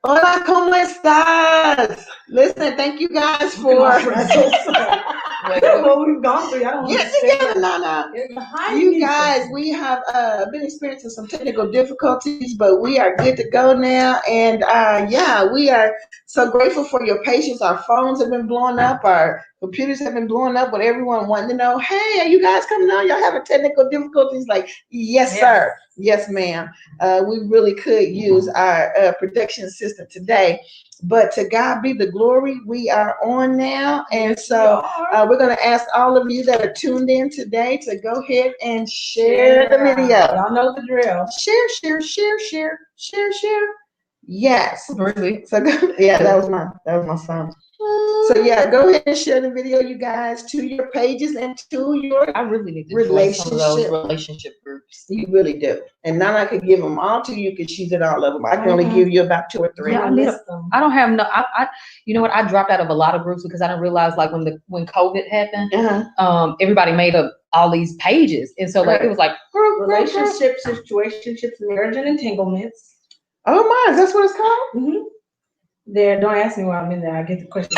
Hola, ¿cómo estás? Listen, thank you guys for what we've gone through. I don't understand. No. You guys, we have been experiencing some technical difficulties, but we are good to go now. And we are so grateful for your patience. Our phones have been blowing up. Our computers have been blowing up with everyone wanting to know, hey, are you guys coming on? Y'all having technical difficulties? Like, yes, sir. Yes, ma'am. We really could use our production assistant today. But to God be the glory, we are on now. And so we're going to ask all of you that are tuned in today to go ahead and share the video. Y'all know the drill. Share. Yes. Really? So that was my sound. So go ahead and share the video, you guys, to your pages and to your I really need to join some of those relationship groups. You really do. And Nana could give them all to you because she's in all of them. I can only give you about 2 or 3. Yeah, I don't have no. I you know what? I dropped out of a lot of groups because I didn't realize like when COVID happened, everybody made up all these pages, and so like it was like relationships, situationships, marriage and entanglements. Oh my, that's what it's called. Mm-hmm. There, don't ask me why I'm in there. I get the question.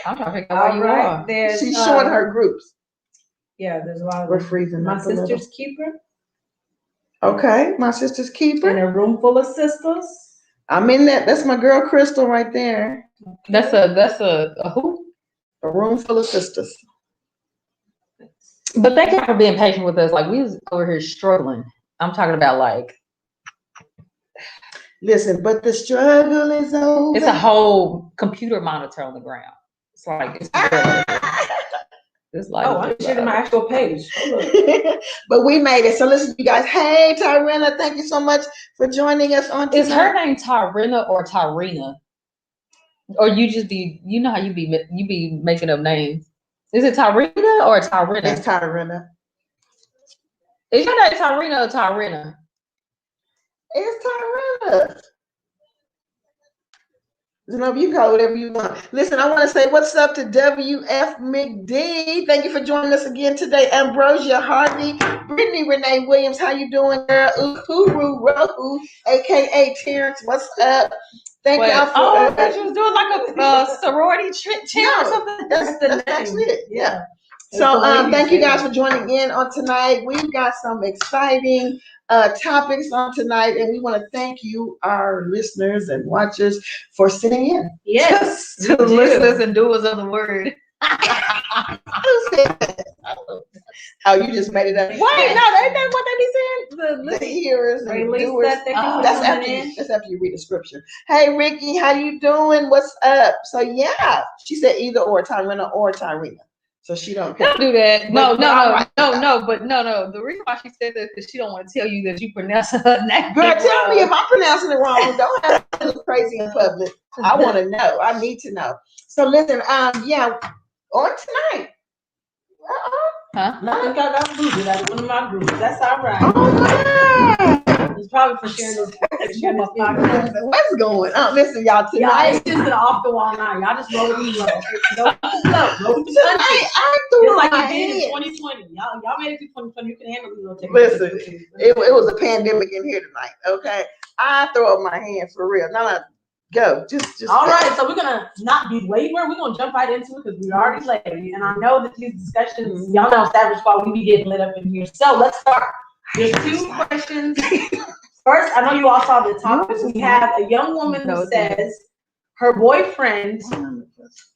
I'm trying to figure out why you are. She's showing her groups. Yeah, there's a lot of. We're freezing. My sister's keeper. Okay, my sister's keeper. In a room full of sisters. I'm in that. That's my girl Crystal right there. That's a who? A room full of sisters. But thank you for being patient with us. Like we was over here struggling. I'm talking about like. Listen, but the struggle is over. It's a whole computer monitor on the ground. It's like it's like I'm sharing my actual page. But we made it. So listen, you guys. Hey, Tyrena, thank you so much for joining us on tonight. Is her name Tyrena or Tyrena? Or you just be, you know how you be making up names. Is it Tyrena or Tyrena? It's Tyrena. Is your name Tyrena or Tyrena? It's Tyrena. You know, you call it whatever you want. Listen, I want to say what's up to WF McD. Thank you for joining us again today. Ambrosia Harvey, Brittany Renee Williams, how you doing, girl? Uhuru Rohu, aka Terrence, what's up? Thank y'all for. I thought you was doing like a sorority chant or something. That's actually it. Yeah. So thank you guys for joining in on tonight. We've got some exciting topics on tonight, and we want to thank you, our listeners and watchers, for sitting in. Yes, to listeners and doers of the word. Who said that? Oh, you just made it up. Wait, no, ain't that what they be saying? The hearers and doers. That's after you read the scripture. Hey, Ricky, how you doing? What's up? So she said either or Tyrena or Tyrena. So she don't do that. No. The reason why she said that is because she don't want to tell you that you pronounce her name. Girl, tell me if I'm pronouncing it wrong. Don't have to look crazy in public. I want to know. I need to know. So listen, on tonight. Huh? I think I got booted out of one of my groups. That's all right. Oh, it's probably for sharing this podcast. What's going on? Listen, y'all, tonight. It's just an off the wall night. Y'all just roll with me. I threw like my you did in 2020. Y'all made it to 2020. You can handle these. Listen, it was a pandemic in here tonight. Okay, I throw up my hand for real. No. Go. Just all right. So we're gonna not be laboring. We're gonna jump right into it because we're already late. And I know that these discussions, y'all know Savage Squad, we be getting lit up in here. So let's start. There's 2 questions. First, I know you all saw the topic. We have a young woman who says her boyfriend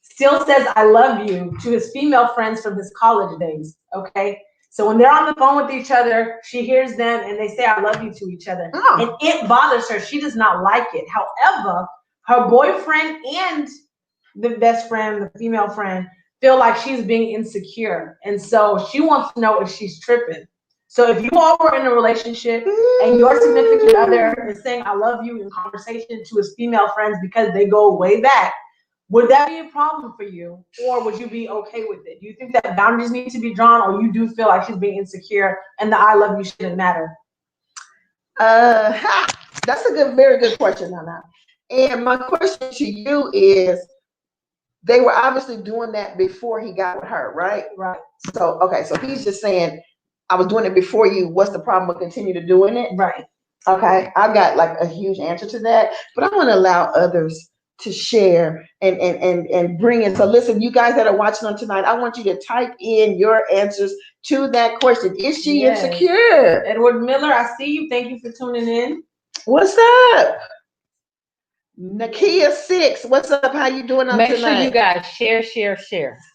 still says "I love you" to his female friends from his college days. Okay. So when they're on the phone with each other, she hears them and they say "I love you" to each other. And it bothers her. She does not like it. However, her boyfriend and the best friend, the female friend, feel like she's being insecure. And so she wants to know if she's tripping. So if you all were in a relationship and your significant other is saying "I love you" in conversation to his female friends because they go way back, would that be a problem for you? Or would you be okay with it? Do you think that boundaries need to be drawn, or you do feel like she's being insecure and the "I love you" shouldn't matter? That's a very good question, Nana. And my question to you is, they were obviously doing that before he got with her, right? Right. So, okay, so he's just saying, I was doing it before you. What's the problem with continue to doing it? Right. Okay, I've got like a huge answer to that, but I want to allow others to share and bring in. So listen, you guys that are watching on tonight, I want you to type in your answers to that question. Is she insecure? Edward Miller, I see you. Thank you for tuning in. What's up? Nakia 6, what's up? How you doing on Make tonight? sure you guys share.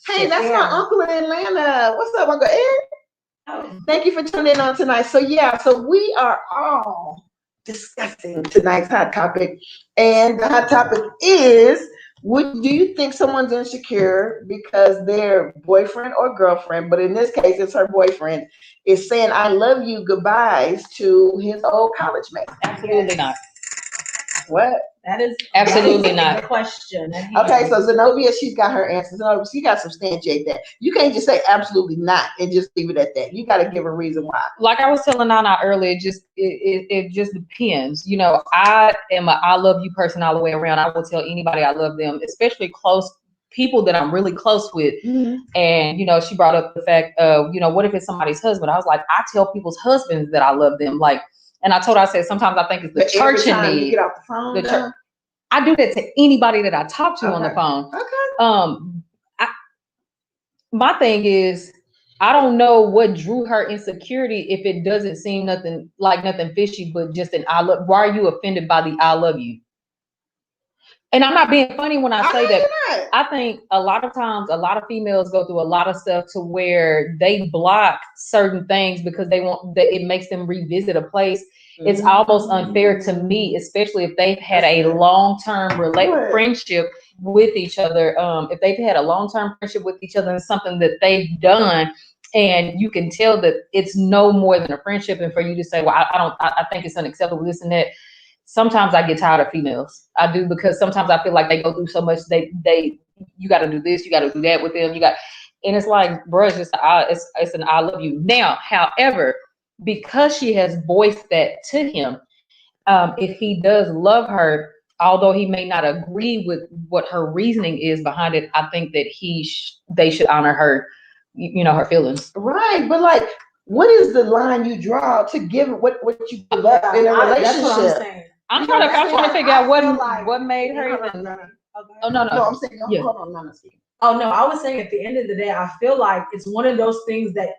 Hey, that's my uncle in Atlanta. What's up, Uncle Ed? Thank you for tuning in on tonight. So yeah, so we are all discussing tonight's hot topic, and the hot topic is: do you think someone's insecure because their boyfriend or girlfriend, but in this case it's her boyfriend, is saying "I love you" goodbyes to his old college mate? Absolutely not. What? That is absolutely not the question. Okay, so Zenobia, she's got her answers. Zenobia, you got to substantiate that. You can't just say absolutely not and just leave it at that. You got to give a reason why. Like I was telling Nana earlier, it just depends. You know, I am a I love you person all the way around. I will tell anybody I love them, especially close people that I'm really close with. Mm-hmm. And you know, she brought up the fact of, you know, what if it's somebody's husband? I was like, I tell people's husbands that I love them. Like, and I told her, I said, sometimes I think it's the church in me. You get off the phone. I do that to anybody that I talk to on the phone. Okay. My thing is, I don't know what drew her insecurity if it doesn't seem nothing fishy, but just an I love. Why are you offended by the I love you? And I'm not being funny when I say that. I think a lot of times, a lot of females go through a lot of stuff to where they block certain things because they want that it makes them revisit a place. It's almost unfair to me, especially if they've had a long-term friendship with each other. If they've had a long-term friendship with each other and something that they've done, and you can tell that it's no more than a friendship, and for you to say, well, I think it's unacceptable, this and that. Sometimes I get tired of females. I do, because sometimes I feel like they go through so much. You got to do this, you got to do that with them. And it's like, bro, it's an I love you. Now, however, because she has voiced that to him, if he does love her, although he may not agree with what her reasoning is behind it, I think that they should honor her, her feelings. Right, but like, what is the line you draw to give what you love in a relationship? That's what I'm saying. I'm trying to figure out what made her even. Oh no, I'm saying, hold on, no. Oh no, I was saying at the end of the day, I feel like it's one of those things that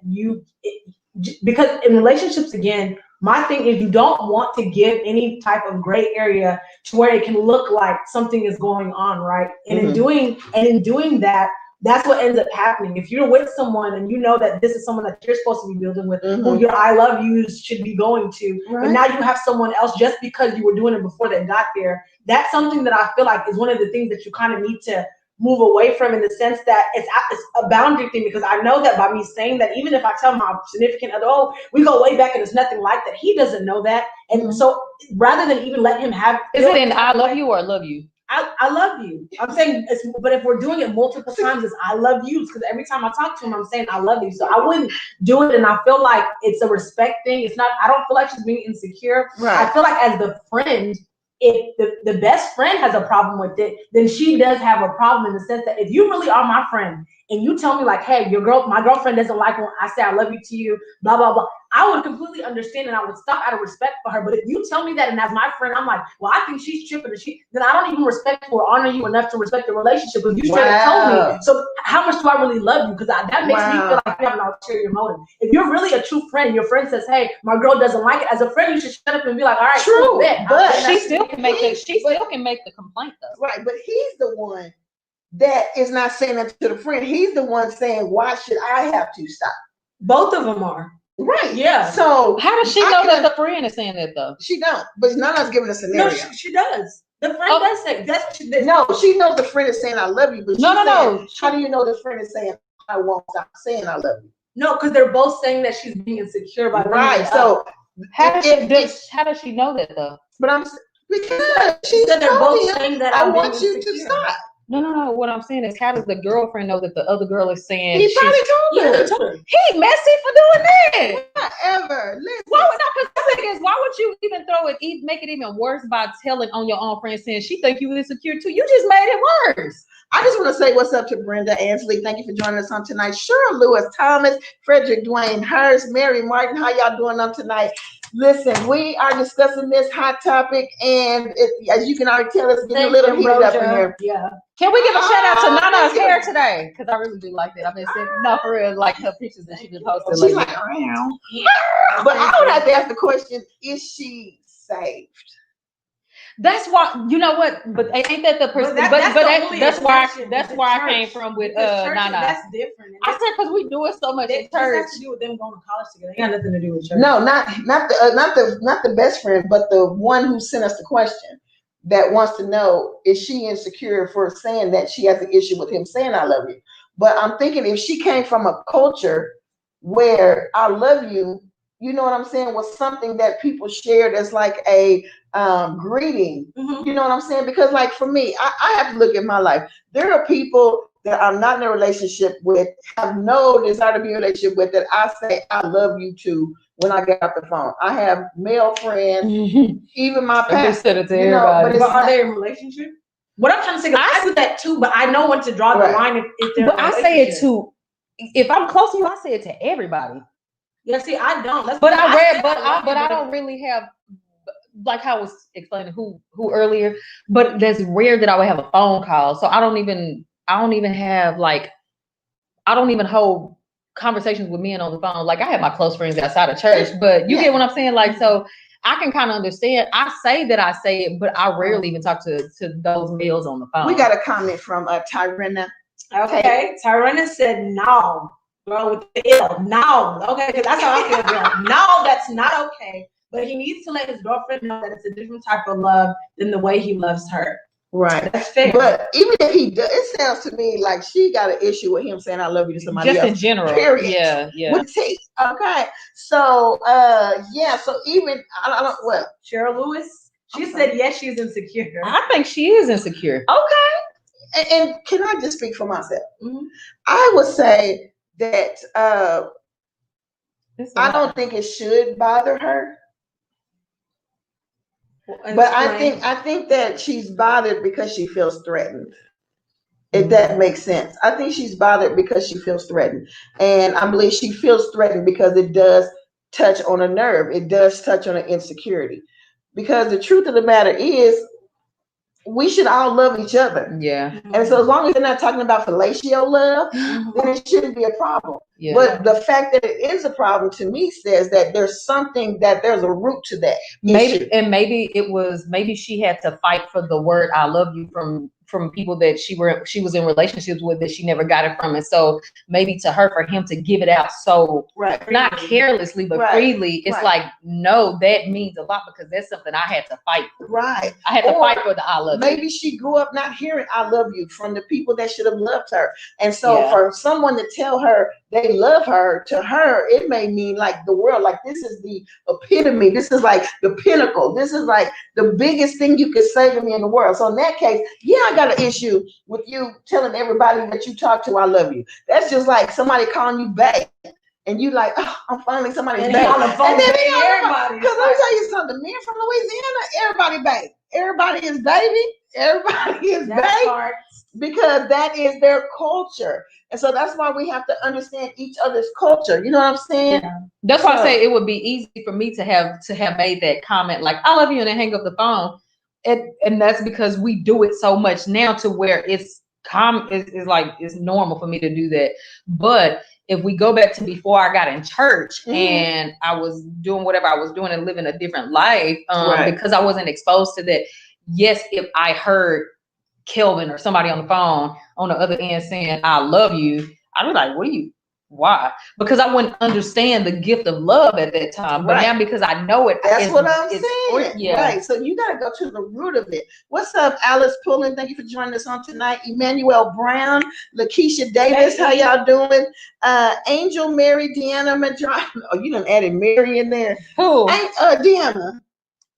because in relationships, again, my thing is you don't want to give any type of gray area to where it can look like something is going on, right? And in doing that, that's what ends up happening. If you're with someone and you know that this is someone that you're supposed to be building with, who your I love yous should be going to, and now you have someone else just because you were doing it before they got there, that's something that I feel like is one of the things that you kind of need to move away from, in the sense that it's a boundary thing. Because I know that by me saying that, even if I tell my significant other, oh, we go way back and it's nothing like that, he doesn't know that. And so rather than even let him have, is it an I love you or love you? I love you. I'm saying, but if we're doing it multiple times, it's I love you, because every time I talk to him, I'm saying I love you. So I wouldn't do it, and I feel like it's a respect thing. It's not. I don't feel like she's being insecure. Right. I feel like as the friend, if the best friend has a problem with it, then she does have a problem, in the sense that if you really are my friend and you tell me like, hey, my girlfriend doesn't like when I say I love you to you, blah blah blah, I would completely understand and I would stop out of respect for her. But if you tell me that, and as my friend, I'm like, well, I think she's tripping, then I don't even respect or honor you enough to respect the relationship, because you straight up told me. So how much do I really love you? Because that makes me feel like you have an ulterior motive. If you're really a true friend, your friend says, hey, my girl doesn't like it, as a friend, you should shut up and be like, all right, true, but she still can make the complaint though. Right, but he's the one that is not saying that to the friend. He's the one saying, why should I have to stop? Both of them are. Right. Yeah. So how does she know that the friend is saying that though? She don't. But none of us giving a scenario. No, she does. The friend does say that's what she did. No, she knows the friend is saying I love you. But no. How do you know the friend is saying I won't stop saying I love you? No, because they're both saying that she's being insecure by right. So how does she know that though? But because she said they're both saying that I want you to stop. No. What I'm saying is, how does the girlfriend know that the other girl is saying? He probably told her. He messy for doing that. Whatever. Why would you even make it even worse by telling on your own friend, saying she think you insecure too? You just made it worse. I just want to say what's up to Brenda Ansley. Thank you for joining us on tonight. Cheryl Lewis Thomas, Frederick Dwayne Hurst, Mary Martin. How y'all doing on tonight? Listen, we are discussing this hot topic, and as you can already tell, it's getting a little heated up in here. Yeah. Can we give a shout out to Nana's hair today? Because I really do like that. I've been saying, no, for real, like her pictures that she's been posting. She's like, around. But I would have to ask the question: is she saved? That's why, you know what? But ain't that the person? But that's why I came from with Nana. That's different. I said because we do it so much in church. It has to do with them going to college together. It got nothing to do with church. No, not the best friend, but the one who sent us the question that wants to know, is she insecure for saying that she has an issue with him saying I love you? But I'm thinking if she came from a culture where I love you, you know what I'm saying, was something that people shared as like a greeting. Mm-hmm. You know what I'm saying? Because like for me, I have to look at my life. There are people that I'm not in a relationship with, have no desire to be in a relationship with, that I say I love you to when I get off the phone. I have male friends, even my pastor. You know, but are they in a relationship? What I'm trying to say is I do that too, but I know when to draw the line if they're. But I say it to, if I'm close to you, I say it to everybody. Yeah, see, I don't. I don't really have, like how I was explaining who earlier, but that's rare that I would have a phone call. So I don't even have like, I don't even hold conversations with men on the phone. Like I have my close friends outside of church, but you get what I'm saying? Like, so I can kind of understand. I say that I say it, but I rarely even talk to those males on the phone. We got a comment from Tyrena. Okay. Tyrena said no. Bro, with the L. No. Okay, because that's how I feel, girl. No, that's not okay. But he needs to let his girlfriend know that it's a different type of love than the way he loves her. Right. That's fair. But even if he does, it sounds to me like she got an issue with him saying I love you to somebody else. Just in general. Period. Yeah. With T. Okay. So so even I don't what? Cheryl Lewis, she said yes, she's insecure. I think she is insecure. Okay. And can I just speak for myself? Mm-hmm. I would say that I don't think it should bother her. But I think that she's bothered because she feels threatened. If that makes sense. I think she's bothered because she feels threatened. And I believe she feels threatened because it does touch on a nerve. It does touch on an insecurity. Because the truth of the matter is, we should all love each other. Yeah. And so as long as they're not talking about fellatio love, then it shouldn't be a problem. Yeah. But the fact that it is a problem to me says that there's a root to that. Maybe she had to fight for the word I love you from people that she was in relationships with that she never got it from. And so maybe to her, for him to give it out so not carelessly, but freely, it's like, no, that means a lot because that's something I had to fight for. Right. I had to fight for the I love you. Maybe she grew up not hearing I love you from the people that should have loved her. And so for someone to tell her they love her, to her, it may mean like the world, like this is the epitome. This is like the pinnacle. This is like the biggest thing you could say to me in the world. So in that case, I got an issue with you telling everybody that you talk to I love you. That's just like somebody calling you babe. And you like, oh, I'm finally somebody's babe. On the phone, and then everybody. Because let me tell you something, men from Louisiana, everybody babe. Everybody is baby. Everybody is babe. Because that is their culture. And so that's why we have to understand each other's culture. You know what I'm saying? Yeah. That's why I say it would be easy for me to have made that comment like, I love you, and then hang up the phone. And that's because we do it so much now to where it's normal for me to do that. But if we go back to before I got in church and I was doing whatever I was doing and living a different life, because I wasn't exposed to that. Yes, if I heard Kelvin or somebody on the phone on the other end saying, I love you, I'd be like, why? Because I wouldn't understand the gift of love at that time. But now because I know it. That's what I'm saying. Yeah. Right. So you got to go to the root of it. What's up, Alice Pullen? Thank you for joining us on tonight. Emmanuel Brown, Lakeisha Davis, how y'all doing? Angel Mary, Deanna Madrona. Oh, you done added Mary in there. Who? Deanna.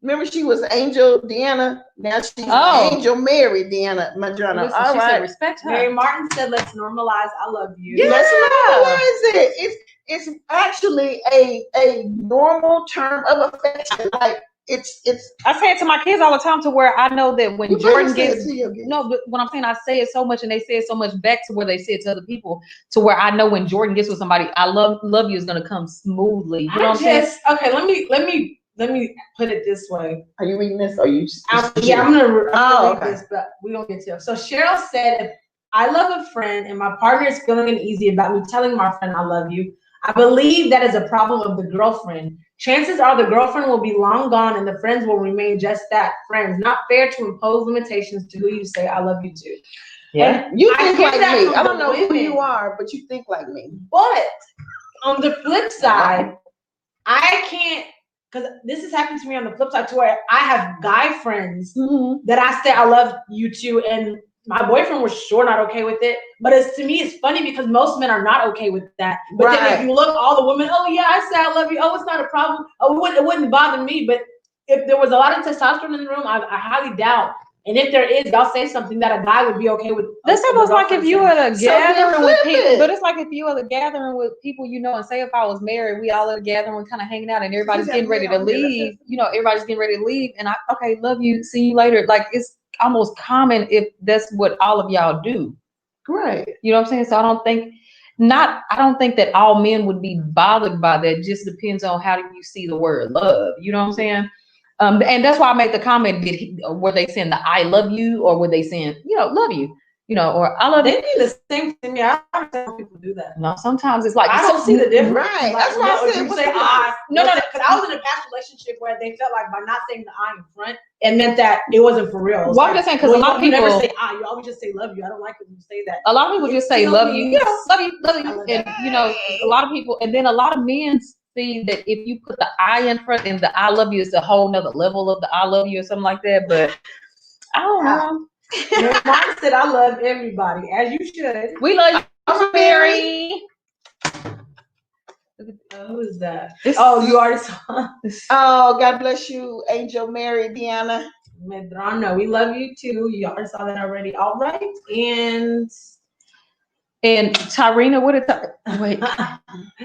Remember, she was Angel Deanna. Now she's Angel Mary Deanna Madrona. Listen, all right. Said, respect her. Mary Martin said, let's normalize I love you. Yeah. Let's normalize it. It's actually a normal term of affection. Like it's. I say it to my kids all the time to where I know that when Jordan gets but when I'm saying I say it so much and they say it so much back to where they say it to other people to where I know when Jordan gets with somebody, I love you is gonna come smoothly. You know what I'm saying? Okay, let me let me put it this way. Are you reading this? Or are you? I'm gonna read okay. this, but we don't get to it. So Cheryl said, if I love a friend and my partner is feeling uneasy about me telling my friend I love you, I believe that is a problem of the girlfriend. Chances are the girlfriend will be long gone and the friends will remain just that, friends. Not fair to impose limitations to who you say I love you to. Yeah. And you think like me. I don't know women. who you are, but you think like me. But on the flip side, I can't, because this has happened to me on the flip side to where I have guy friends that I say I love you to, and my boyfriend was sure not okay with it. But to me, it's funny because most men are not okay with that. But then if you look, all the women, oh yeah, I say I love you. Oh, it's not a problem. Oh, it wouldn't bother me. But if there was a lot of testosterone in the room, I highly doubt. And if there is, y'all say something that a guy would be okay with. That's almost like if you were at a gathering with people, but it's like if you were at a gathering with people, you know, and say if I was married, we all at a gathering, we're kind of hanging out, and everybody's getting ready to leave. You know, everybody's getting ready to leave, and okay, love you, see you later. Like it's almost common if that's what all of y'all do. Right. You know what I'm saying? So I don't think that all men would be bothered by that. It just depends on how do you see the word love. You know what I'm saying? And that's why I made the comment, were they saying the I love you, or were they saying, you know, love you, you know, or I love you? They mean the same to me. I don't know people do that. No, sometimes it's like, I don't see the difference. Right. Like, that's why I said, you say I. No, because I was in a past relationship where they felt like by not saying the I in front, it meant that it wasn't for real. Well, I'm just saying, because a lot of people never say I. You always just say love you. I don't like when you say that. A lot of people just say love you. Yeah, love you, and you know, a lot of people, and then a lot of men see that if you put the I in front and the I love you is a whole nother level of the I love you or something like that. But I don't know. Mine said I love everybody, as you should. We love you, Mary. Who is that? Oh, you already saw. Oh, God bless you, Angel Mary, Deanna. Medrano, we love you too. You already saw that already. All right, and Tyrena, what is that? Wait.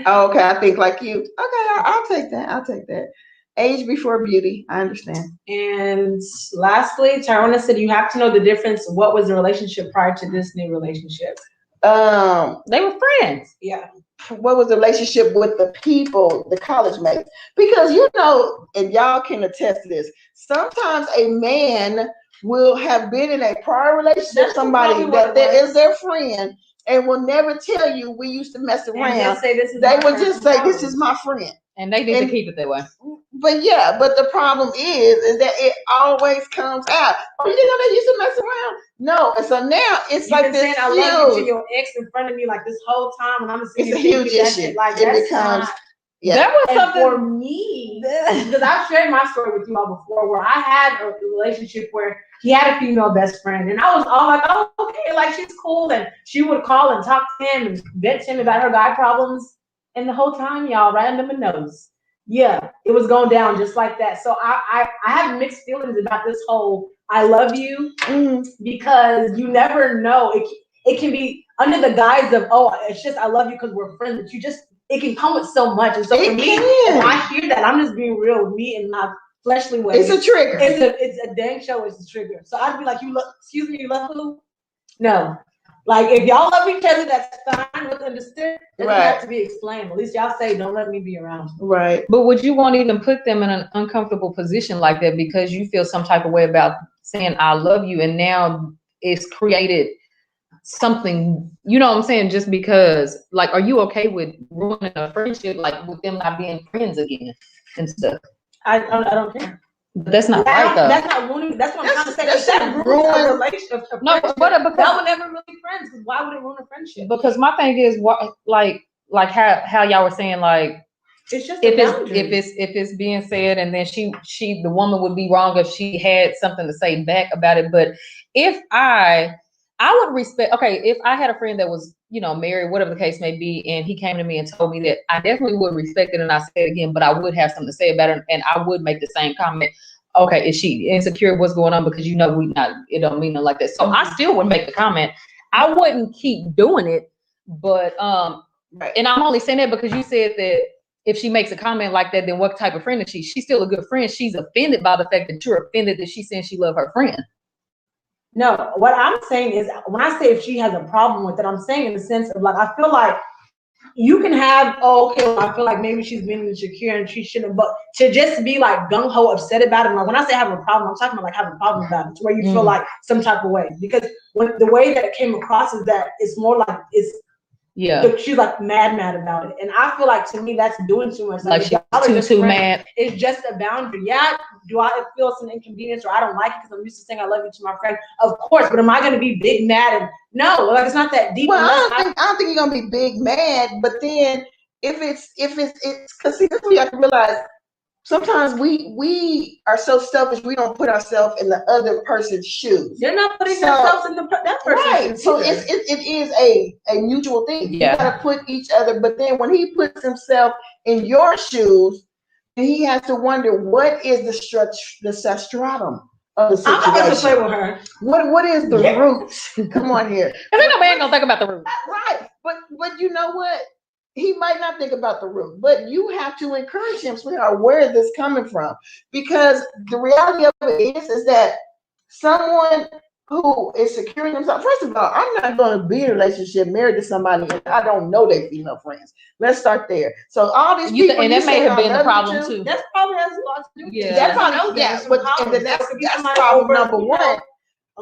Oh, okay, I think like you. Okay, I'll take that. I'll take that. Age before beauty. I understand. And lastly, Tyrona said you have to know the difference. What was the relationship prior to this new relationship? They were friends. Yeah. What was the relationship with the people, the college mates? Because you know, and y'all can attest to this, sometimes a man will have been in a prior relationship with somebody that is their friend and will never tell you we used to mess around. They would just say, this is my friend. And they need to keep it that way. But yeah, but the problem is that it always comes out. Oh, you didn't know they used to mess around? No. And so now it's You've like been this saying I love you to your ex in front of me like this whole time, and I'm just it's a huge issue. Like it becomes yeah. That was something for me, because I've shared my story with you all before, where I had a relationship where he had a female best friend, and I was all like, oh, okay, like she's cool, and she would call and talk to him and vent to him about her guy problems, and the whole time, y'all, right under my nose. Yeah, it was going down just like that. So I have mixed feelings about this whole I love you, because you never know. It can be under the guise of, oh, it's just I love you because we're friends, but it can come with so much. And so for me, if I hear that, I'm just being real with me in my fleshly way. It's a trigger. It's a dang show. It's a trigger. So I'd be like, excuse me, you love who? No. Like, if y'all love each other, that's fine. What's understood doesn't have to be explained. At least y'all say, don't let me be around. Right. But would you want to even put them in an uncomfortable position like that because you feel some type of way about saying I love you, and now it's created something, you know what I'm saying? Just because, like, are you okay with ruining a friendship, like with them not being friends again and stuff? I don't care. But that's not right, though. That's not ruining. That's what I'm trying to say. That ruins a relationship. No, but because that would never really be friends. Because why would it ruin a friendship? Because my thing is, what, like how y'all were saying, like, it's just if it's being said, and then the woman would be wrong if she had something to say back about it. But if I would respect, okay, if I had a friend that was, you know, married, whatever the case may be, and he came to me and told me that, I definitely would respect it, and I say it again, but I would have something to say about it, and I would make the same comment. Okay, is she insecure? What's going on? Because, you know, it don't mean nothing like that. So I still would make the comment. I wouldn't keep doing it, but and I'm only saying that because you said that if she makes a comment like that, then what type of friend is she? She's still a good friend. She's offended by the fact that you're offended that she's saying she loves her friend. No, what I'm saying is, when I say if she has a problem with it, I'm saying in the sense of, like, I feel like you can have, oh, okay, well, I feel like maybe she's being insecure and she shouldn't, but to just be like gung-ho upset about it, like when I say have a problem, I'm talking about like having a problem about it, to where you feel like some type of way. Because when the way that it came across is that it's more like it's she's like mad about it. And I feel like to me that's doing too much. Like she's too mad. It's just a boundary. Yeah, do I feel some inconvenience or I don't like it because I'm used to saying I love you to my friend? Of course, but am I gonna be big mad and no, like it's not that deep. Well, I don't think you're gonna be big mad, but then if it's because see, this is what you have to realize. Sometimes we are so selfish we don't put ourselves in the other person's shoes. They're not putting themselves in that person's shoes. So it is a mutual thing. You gotta put each other, but then when he puts himself in your shoes, he has to wonder what is the substratum of the situation. I'm about to play with her. What is the roots? Come on here. Because ain't no man gonna think about the roots. Right. But you know what? He might not think about the root, but you have to encourage him, sweetheart, where is this coming from? Because the reality of it is that someone who is securing themselves, first of all, I'm not going to be in a relationship married to somebody and I don't know their female friends. Let's start there. So all these people, and that may have been the problem too. That's probably has a lot to do with it. That's probably, and then that's problem number one.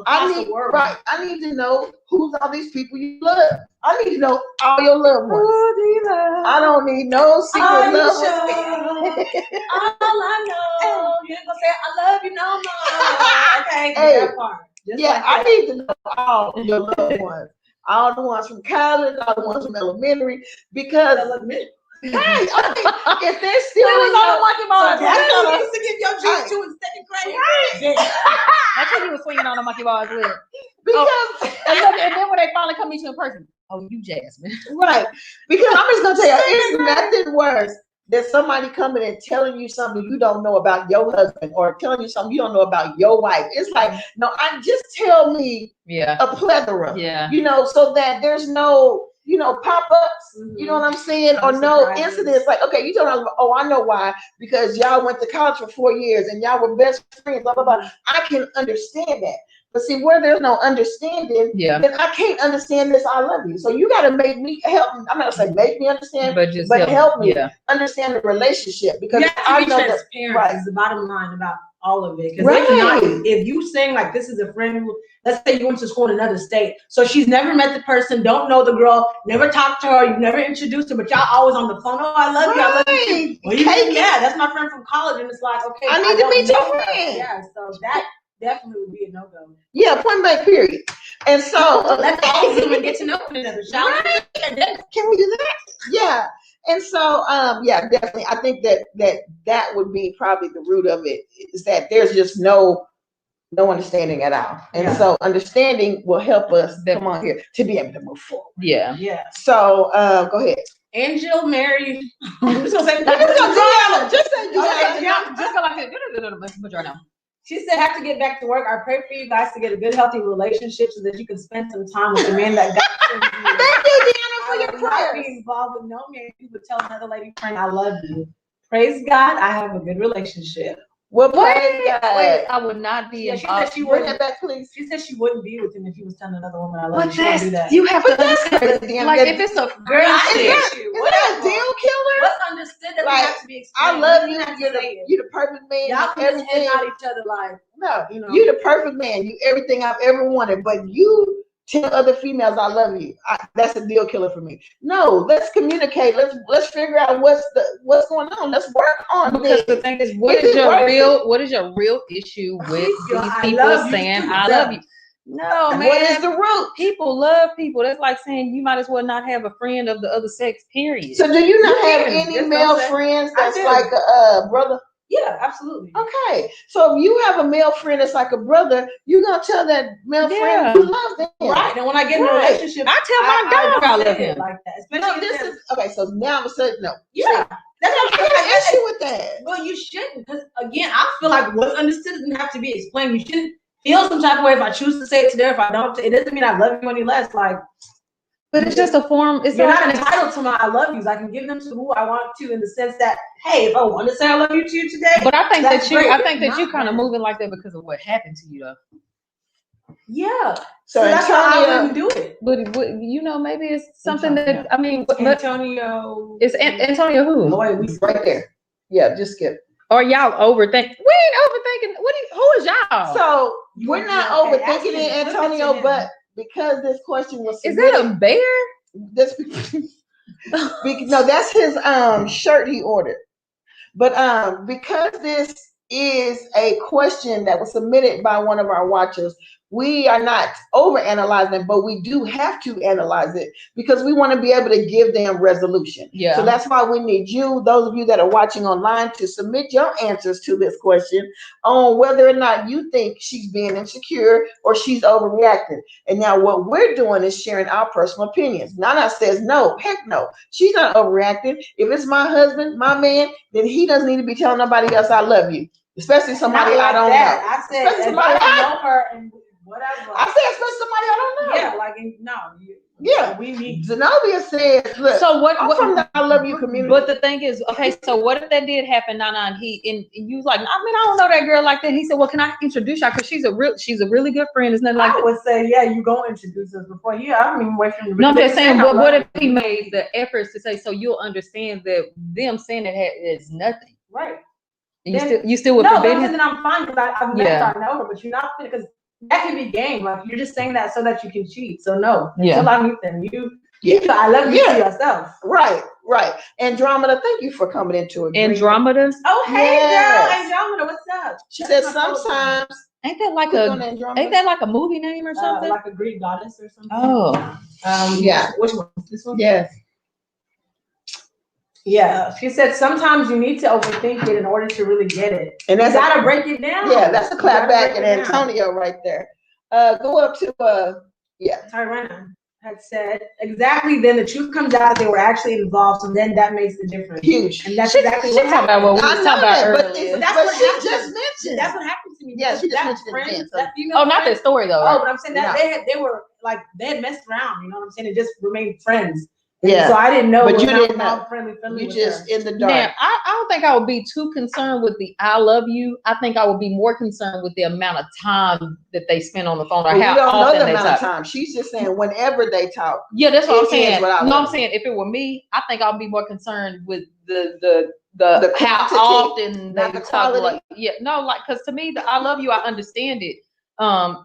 I need to know who's all these people you love. I need to know all your loved ones. I don't need no secret loved ones. All I know, you ain't gonna say I love you no more. Okay, that part. I need to know all your loved ones. All the ones from college, all the ones from elementary, because hey, if they're still on the monkey ball, that's what you used to give your juice to in second grade. Right. That's what he was swinging on the monkey balls with. Because and then when they finally come meet you in person, oh, you Jasmine. Right. Because I'm just gonna tell you, it's nothing worse than somebody coming and telling you something you don't know about your husband or telling you something you don't know about your wife. It's like, no, just tell me a plethora. So that there's no pop-ups, you know what I'm saying? Or no incidents like, okay, you don't know, oh, I know why, because y'all went to college for 4 years and y'all were best friends, blah, blah, blah. I can understand that. But see, where there's no understanding, then I can't understand this, I love you. So you got to make me, help me. I'm not going to say make me understand, but help me understand the relationship. Because I know transparent is the bottom line about all of it. Because if you saying like this is a friend who, let's say you went to school in another state, so she's never met the person, don't know the girl, never talked to her, you've never introduced her, but y'all always on the phone. Oh, I love you, I love you. Well, you think, that's my friend from college, and it's like, okay, I need to meet your friend. Yeah, so that definitely would be a no-go. Yeah, point blank, period. And so let's all zoom and get to know one another, shall we? Can we do that? Yeah. And so, definitely. I think that would be probably the root of it, is that there's just no understanding at all. And so understanding will help us come on here to be able to move forward. Yeah. So go ahead. Angel, Mary. I'm just gonna say just say just go like that. She said, have to get back to work. I pray for you guys to get a good, healthy relationship so that you can spend some time with the man that got you. Thank you, Deanna, for your prayers. Not be involved with no man who would tell another lady friend, I love you. Praise God, I have a good relationship. Well, praise God. Wait, I would not be involved. She said bring that back, please. She said she wouldn't be with him if he was telling another woman I love you. But do that. You have to understand. Like if it's a girl issue, is that a deal killer? What's understood that like, have to be explained. I love you. You're the perfect man. Y'all can just hang out each other like no. You're the perfect man. You everything I've ever wanted, but you tell other females I love you. That's a deal killer for me. No, let's communicate. Let's figure out what's going on. Let's work on because the thing is, what is your real issue with these people saying I love you? No, man. What is the root? People love people. That's like saying you might as well not have a friend of the other sex, period. So do you not have any male friends that's like a brother? Yeah, absolutely. Okay. So if you have a male friend that's like a brother, you're going to tell that male friend you love them. Right. And when I get in a relationship, I tell my dog I love him. Like that. Especially okay, so now all of a sudden, no. Yeah. That's what I'm got an issue with that. Well, you shouldn't. Because, again, I feel like what's understood doesn't have to be explained. You shouldn't feel some type of way if I choose to say it to them. If I don't, it doesn't mean I love you any less. Like, but it's just a form. You're not entitled to my I love yous. I can give them to who I want to, in the sense that, hey, if I want to say I love you to you today. But I think that you kind of moving like that because of what happened to you, though. Yeah. So that's how I Antonio, wouldn't do it. But you know, maybe it's something that I mean. But Antonio. it's Antonio who? Oh, wait, we right there. Yeah, just skip. Or y'all overthink? We ain't overthinking. Who is y'all? So we're not overthinking him, it, Antonio, but because this question was Is submitted, that a bear? this, no, that's his shirt he ordered. But because this is a question that was submitted by one of our watchers, we are not overanalyzing it, but we do have to analyze it because we want to be able to give them resolution. Yeah. So that's why we need you, those of you that are watching online, to submit your answers to this question on whether or not you think she's being insecure or she's overreacting. And now what we're doing is sharing our personal opinions. Nana says no, heck no, she's not overreacting. If it's my husband, my man, then he doesn't need to be telling nobody else I love you, especially somebody I don't know. I said, especially somebody I know her and whatever. I said, especially somebody I don't know. Yeah, like no. Yeah, we need. Zenobia says, "Look, so what? I'm from the I love you community." But the thing is, okay, so what if that did happen, Nana, and you was like, I mean, I don't know that girl like that. He said, well, can I introduce you? Because she's a really good friend. It's nothing like. I would say, yeah, you go introduce us before. Yeah, I don't even wait for you. No, I'm just saying, what if he made the efforts to say, so you'll understand that them saying it is nothing, right? You still would forbid him? Then I'm fine because I've met her, I know her, but you're not because that can be game. Like you're just saying that so that you can cheat. So no, until I meet them, I love you to yourself. Right. Andromeda, thank you for coming into it. Andromeda? Oh, hey girl, Andromeda, what's up? She said sometimes. Ain't that like a movie name or something? Like a Greek goddess or something? Oh. Yeah. Which one? This one? Yes. Yeah, she said sometimes you need to overthink it in order to really get it. And that's you gotta break it down. Yeah, that's a clap back at Antonio right there. Go up to Tyrana had said exactly. Then the truth comes out that they were actually involved, and then that makes the difference. Huge. And that's exactly what happened. About what we was talking about earlier. But that's what she just mentioned. That's what happened to me. Yeah, she just mentioned friend, it again. that female not that story though. Right? Oh, but I'm saying that they were like they had messed around. You know what I'm saying? It just remained friends. Yeah. So I didn't know. But you didn't know. Friendly you just in the dark. Now, I don't think I would be too concerned with the I love you. I think I would be more concerned with the amount of time that they spend on the phone or how often they talk. Time. She's just saying whenever they talk. Yeah, that's what I'm saying. I'm saying if it were me, I think I'd be more concerned with the how often they talk. Like, because to me, the I love you, I understand it. And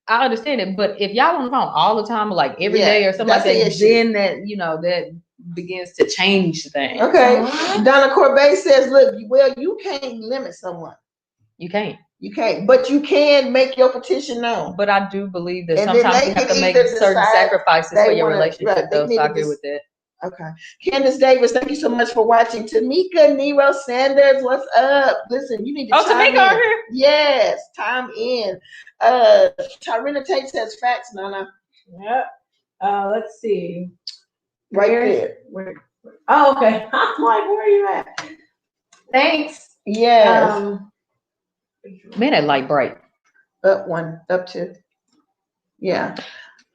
I understand it, but if y'all on the phone all the time, like every day or something like that, then that begins to change things. Okay. Donna Corbet says, look, well, you can't limit someone. You can't, but you can make your petition known. But I do believe that sometimes you have to make certain sacrifices for your relationship, though, so I agree with that. Okay. Candace Davis, thank you so much for watching. Tamika Nero Sanders, what's up? Listen, you need to chime Tamika in. Here? Yes, time in. Tyrina Tate says facts, Nana. Yep. Let's see. Right there. Oh, okay. I'm like, where are you at? Thanks. Yes. Man, that light bright. Up one, up two. Yeah.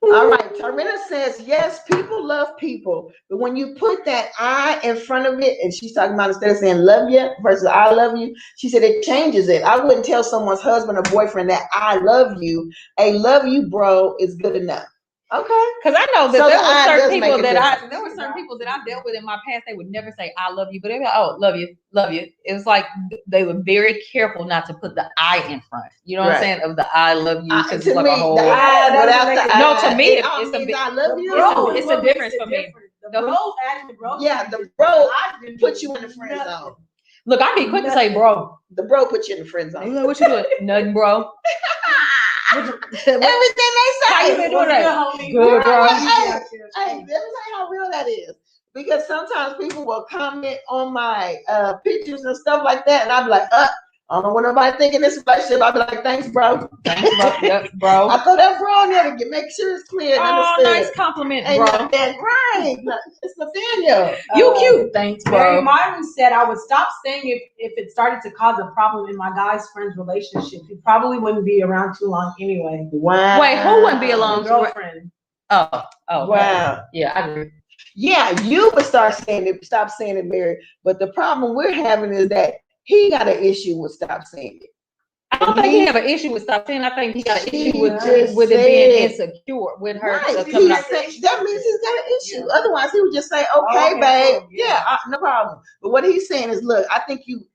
All right, Tarina says, yes, people love people, but when you put that I in front of it, and she's talking about instead of saying love you versus I love you, she said it changes it. I wouldn't tell someone's husband or boyfriend that I love you. A love you, bro, is good enough. Okay. Because I know that there were certain people that I dealt with in my past, they would never say I love you, but they'd be like, oh, love you. It was like they were very careful not to put the I in front. You know what I'm saying? Of the I love you. Because it's like a whole. To me, it's a big. I love you. It's a difference for me. The bro, the bro puts you in the friend zone. Look, I'd be quick to say, bro. The bro puts you in the friend zone. What you doing? Nothing, bro. Everything they say. How you been doing that? Good, bro. Hey, let me tell you how real that is. Because sometimes people will comment on my pictures and stuff like that, and I'll be like, I don't know what nobody thinking this relationship. I'll be like, thanks, bro. Yep, bro. I throw that bro on there to make sure it's clear. Oh, nice compliment, bro. Right. It's Nathaniel. You cute. Thanks, bro. Mary Martin said, I would stop saying if it started to cause a problem in my guy's friend's relationship. He probably wouldn't be around too long anyway. Wow. Wait, who wouldn't be alone? Girlfriend. Oh. Wow. Yeah, I agree. Yeah, you would stop saying it, Mary. But the problem we're having is that he got an issue with stop saying it. I don't think he have an issue with stop saying. I think he got an issue with just it being insecure with her. Right. Coming out. That means he's got an issue. Otherwise, he would just say, "Okay, babe, no problem." But what he's saying is, "Look, I think you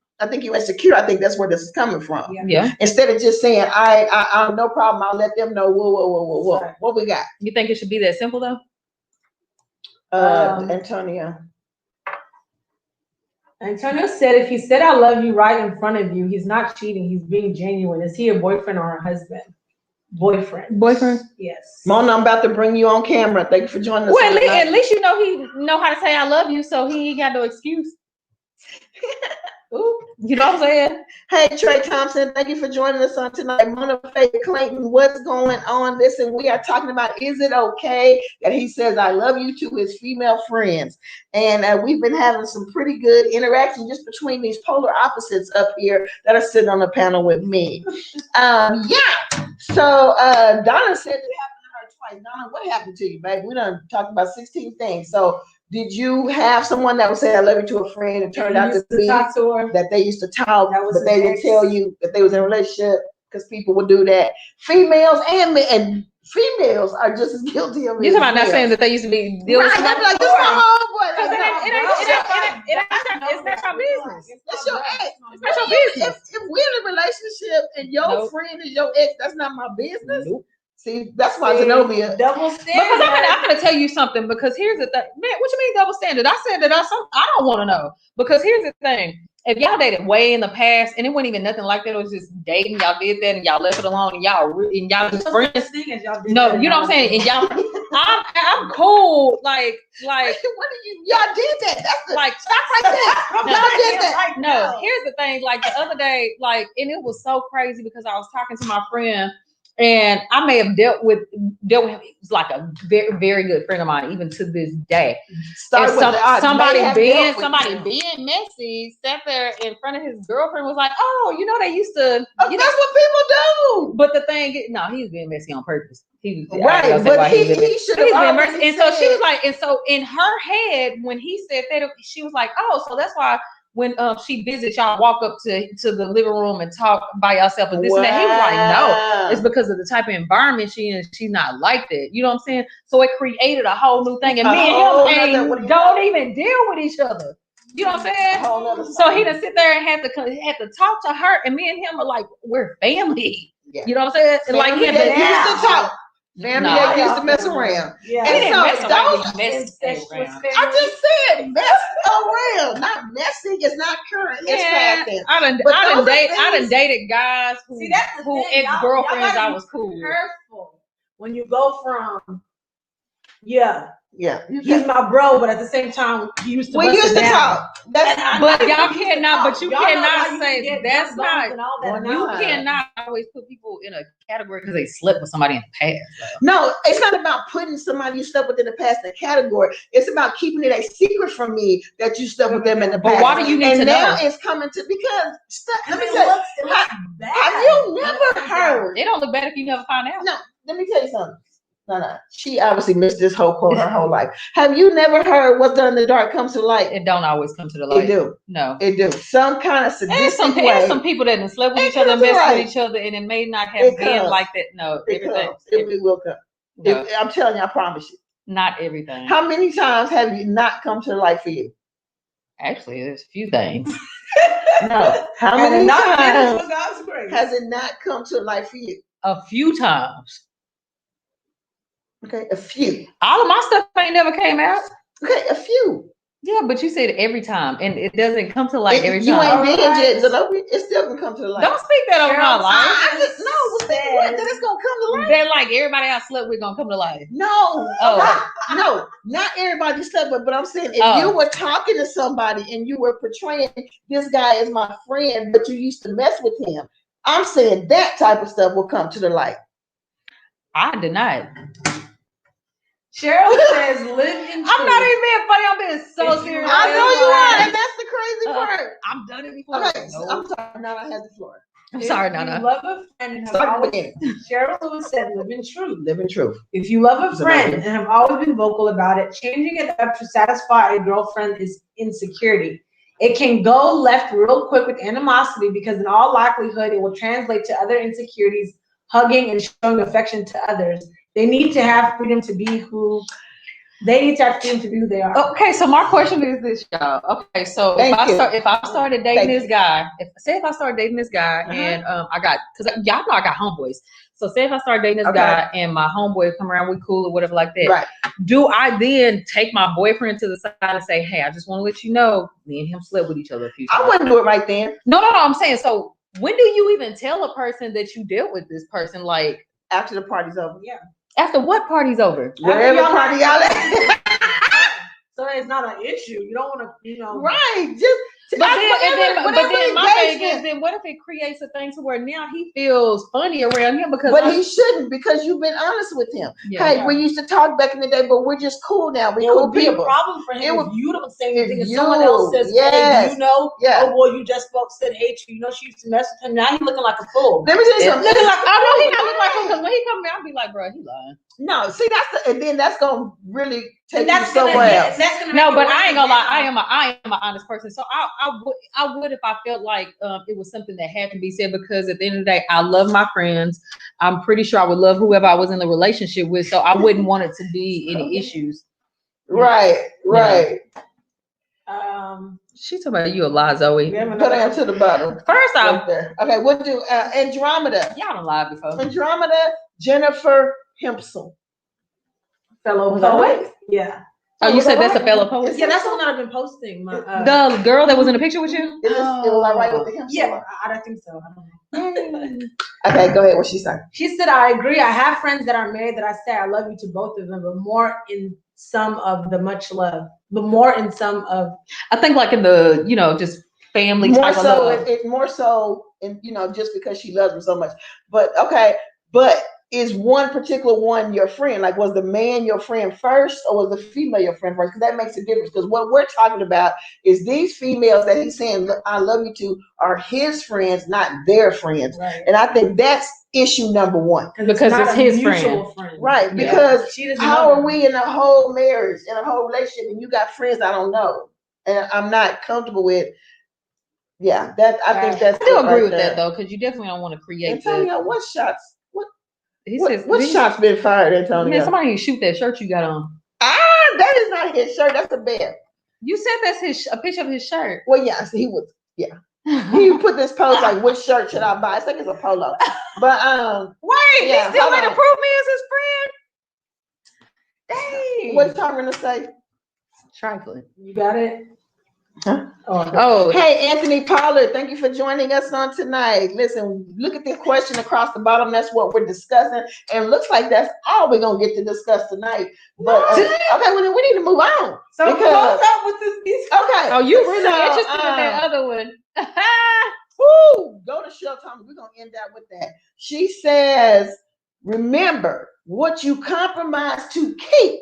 insecure. I think that's where this is coming from." Yeah. Instead of just saying, "I no problem. I'll let them know." Whoa. Right. What we got? You think it should be that simple though? Antonio said, if he said I love you right in front of you, he's not cheating. He's being genuine. Is he a boyfriend or a husband? Boyfriend. Yes. Mona, I'm about to bring you on camera. Thank you for joining us. Well, at least you know he know how to say I love you, so he ain't got no excuse. Ooh, you know what I'm saying? Hey, Trey Thompson, thank you for joining us on tonight. Mona Faye Clayton, what's going on? Listen, we are talking about, is it okay that he says I love you to his female friends? And we've been having some pretty good interaction just between these polar opposites up here that are sitting on the panel with me. So Donna said it happened to her twice. Donna, what happened to you, babe? We done talked about 16 things. So did you have someone that would say I love you to a friend and turned out to be that they used to talk, but they didn't tell you that they was in a relationship? Because people would do that. Females and females are just as guilty of it. You're talking about not saying that they used to be dealing with somebody like, this is my homeboy. It's not your business. It's your ex. It's not your business. If we're in a relationship and your friend is your ex, that's not my business. Nope. See, that's why Zenobia. Double standard. Because I'm gonna tell you something. Because here's the thing, man. What you mean double standard? I said that I don't want to know. Because here's the thing. If y'all dated way in the past and it wasn't even nothing like that, it was just dating, y'all did that and y'all left it alone and y'all just friends. No, you know what I'm saying? And y'all, I'm cool. Like, what did y'all did that? That's like stop right there. Y'all did that. No, here's the thing. Like the other day, and it was so crazy because I was talking to my friend. And I may have dealt with him. He's like a very, very good friend of mine, even to this day. Somebody being messy sat there in front of his girlfriend, was like, "Oh, you know they used to." That's what people do. But the thing, no, he was being messy on purpose. He was right, but he should have been messy. And so she was like, and so in her head, when he said that, she was like, "Oh, so that's why." When she visits, y'all walk up to the living room and talk by yourself and this and that. He was like, no, it's because of the type of environment she in. She's not like that. You know what I'm saying? So it created a whole new thing. And me and him don't even deal with each other. You know what I'm saying? So he done sit there and had to talk to her. And me and him are like, we're family. Yeah. You know what I'm saying? And like he used to talk. Family that used to mess around. Yeah. And so I just said mess around, not messing. It's not current. It's past. I done dated guys who ex-girlfriends I was cool with. Careful when you go from he's my bro, but at the same time he used to. We used to talk. But you cannot say that's not. You cannot always put people in a category because they slept with somebody in the past. No, it's not about putting somebody you slept with in the past in a category. It's about keeping it a secret from me that you slept with them in the past. But why do you need to know? And now it's coming to because let me tell you. Have you never heard? It don't look bad if you never find out. No, let me tell you something. No. She obviously missed this whole quote her whole life. Have you never heard what's done in the dark comes to light? It don't always come to the light. It do. No. It do. Some kind of sadistic way. There's some people that have slept with each other, messed with each other, and it may not have been like that. No, everything. It will come. No. I'm telling you, I promise you. Not everything. How many times have you not come to the light for you? Actually, there's a few things. No. How many times has it not come to the light for you? A few times. Okay, a few. All of my stuff ain't never came out. Okay, a few. Yeah, but you said every time, and it doesn't come to light every time. You ain't dead yet, Zenobia. It still can come to the light. Don't speak that over my life. That it's gonna come to light. That like everybody I slept with gonna come to light. No, no, not everybody slept with. But I'm saying if you were talking to somebody and you were portraying this guy as my friend, but you used to mess with him, I'm saying that type of stuff will come to the light. I deny it. Cheryl says, "Live in truth." I'm not even being funny. I'm being so serious. I know you are, and that's the crazy part. I've done it before. I'm sorry, Nana has the floor. I'm sorry, Nana. If you love a friend and have always, Cheryl Lewis said, "Live in truth." Live in truth. If you love a friend and have always been vocal about it, changing it up to satisfy a girlfriend is insecurity. It can go left real quick with animosity because in all likelihood, it will translate to other insecurities, hugging and showing affection to others. They need to have freedom to be who they are. Okay, so my question is this, y'all. Okay, so if I started dating this guy, if I started dating this guy and I got, because y'all know I got homeboys. So say if I start dating this guy and my homeboy come around, we cool or whatever like that. Right. Do I then take my boyfriend to the side and say, hey, I just want to let you know, me and him slept with each other a few times? I wouldn't do it right then. No, I'm saying, so when do you even tell a person that you dealt with this person? Like after the party's over. Yeah. After what party's over? Wherever party y'all at. So it's not an issue. You don't want to, Right. Just. But then my thing is, then what if it creates a thing to where now he feels funny around him because he shouldn't, because you've been honest with him. We used to talk back in the day, but we're just cool now. We're cool people. It would be a problem for him if you don't say anything. If someone else says, hey, oh boy, you just said hey to you. She used to mess with him. Now he's looking like a fool. Let me tell you something. I know he not looking like a fool because when he come in, I'll be like, bro, he lying. No, see and then that's gonna really take you somewhere else. No, but I ain't gonna lie. I am an honest person. So I would if I felt like it was something that had to be said, because at the end of the day, I love my friends. I'm pretty sure I would love whoever I was in the relationship with. So I wouldn't want it to be any issues. Right. She talking about you a lie, Zoe. Put down to the bottom. First off, okay, we'll do Andromeda. Y'all done lied before. Andromeda, Jennifer Hempsel. Fellow poet. Yeah. Oh, you said that's a fellow poet? Yeah, that's the one that I've been posting. The girl that was in the picture with you? It was all right with the Hempsel? Yeah, I think so. I don't know. Okay, go ahead. What she said? She said, I agree. I have friends that are married that I say I love you to both of them, but more in some of the much love. But more in some of... I think like in the, just family more type so, of love. It more so, in, just because she loves him so much. But, okay, but... is one particular one your friend? Like, was the man your friend first, or was the female your friend first? Because that makes a difference. Because what we're talking about is these females that he's saying I love you to are his friends, not their friends. Right. And I think that's issue number one. Because it's his friend. Right. Because how are we in a whole marriage, in a whole relationship, and you got friends I don't know and I'm not comfortable with? Yeah, that I think that's. I do agree with that though, because you definitely don't want to create. Antonio, what shots? What shot's been fired, Antonio? Man, somebody shoot that shirt you got on. That is not his shirt. That's a bear. You said that's a picture of his shirt. Well, yeah, so he was. Yeah, he put this post like, "Which shirt should I buy?" It's like it's a polo. But wait, he still ain't approved me as his friend. Dang. What's Tom gonna say? Trifling. You got it. Huh? Oh, hey, Anthony Pollard, thank you for joining us on tonight. Listen, look at the question across the bottom. That's what we're discussing, and it looks like that's all we're gonna get to discuss tonight. But okay, well then we need to move on. So close up with this. Okay. Oh, you really interested in that other one? Woo! Go to Shell Thomas. We're gonna end that with that. She says, "Remember, what you compromise to keep,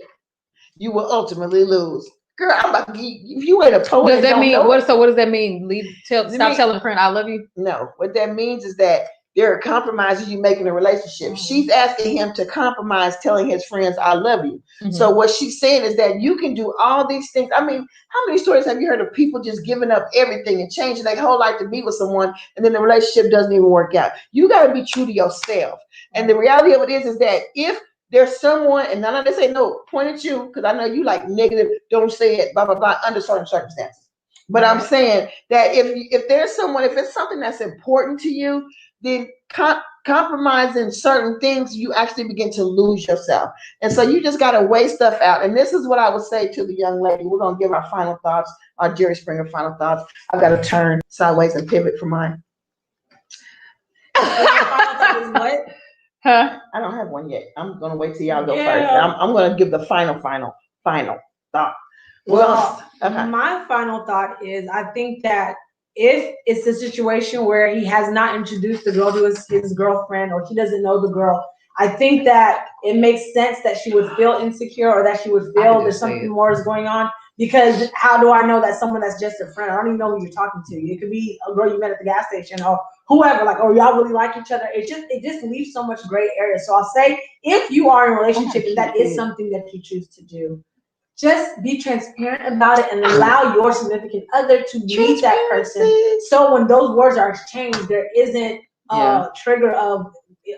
you will ultimately lose." Girl, I'm about to give you, if you ain't a poet. Does that mean what? So what does that mean? Stop telling a friend I love you? No, what that means is that there are compromises you make in a relationship. Mm-hmm. She's asking him to compromise telling his friends I love you. Mm-hmm. So what she's saying is that you can do all these things. I mean, how many stories have you heard of people just giving up everything and changing their whole life to be with someone, and then the relationship doesn't even work out? You got to be true to yourself. And the reality of it is that if there's someone, and none of this ain't no point at you, because I know you like negative, don't say it, blah, blah, blah, under certain circumstances. But I'm saying that if there's someone, if it's something that's important to you, then compromising certain things, you actually begin to lose yourself. And so you just got to weigh stuff out. And this is what I would say to the young lady. We're going to give our final thoughts, our Jerry Springer final thoughts. I've got to turn sideways and pivot for mine. What? Huh? I don't have one yet. I'm gonna wait till y'all go first. I'm gonna give the final thought. Well, okay. My final thought is I think that if it's a situation where he has not introduced the girl to his girlfriend, or he doesn't know the girl, I think that it makes sense that she would feel insecure, or that she would feel there's something more is going on. Because how do I know that someone that's just a friend? I don't even know who you're talking to. It could be a girl you met at the gas station, or whoever, like, oh, y'all really like each other. It just leaves so much gray area. So I'll say, if you are in a relationship and that is something that you choose to do, just be transparent about it and allow your significant other to meet that person. So when those words are exchanged, there isn't a trigger of,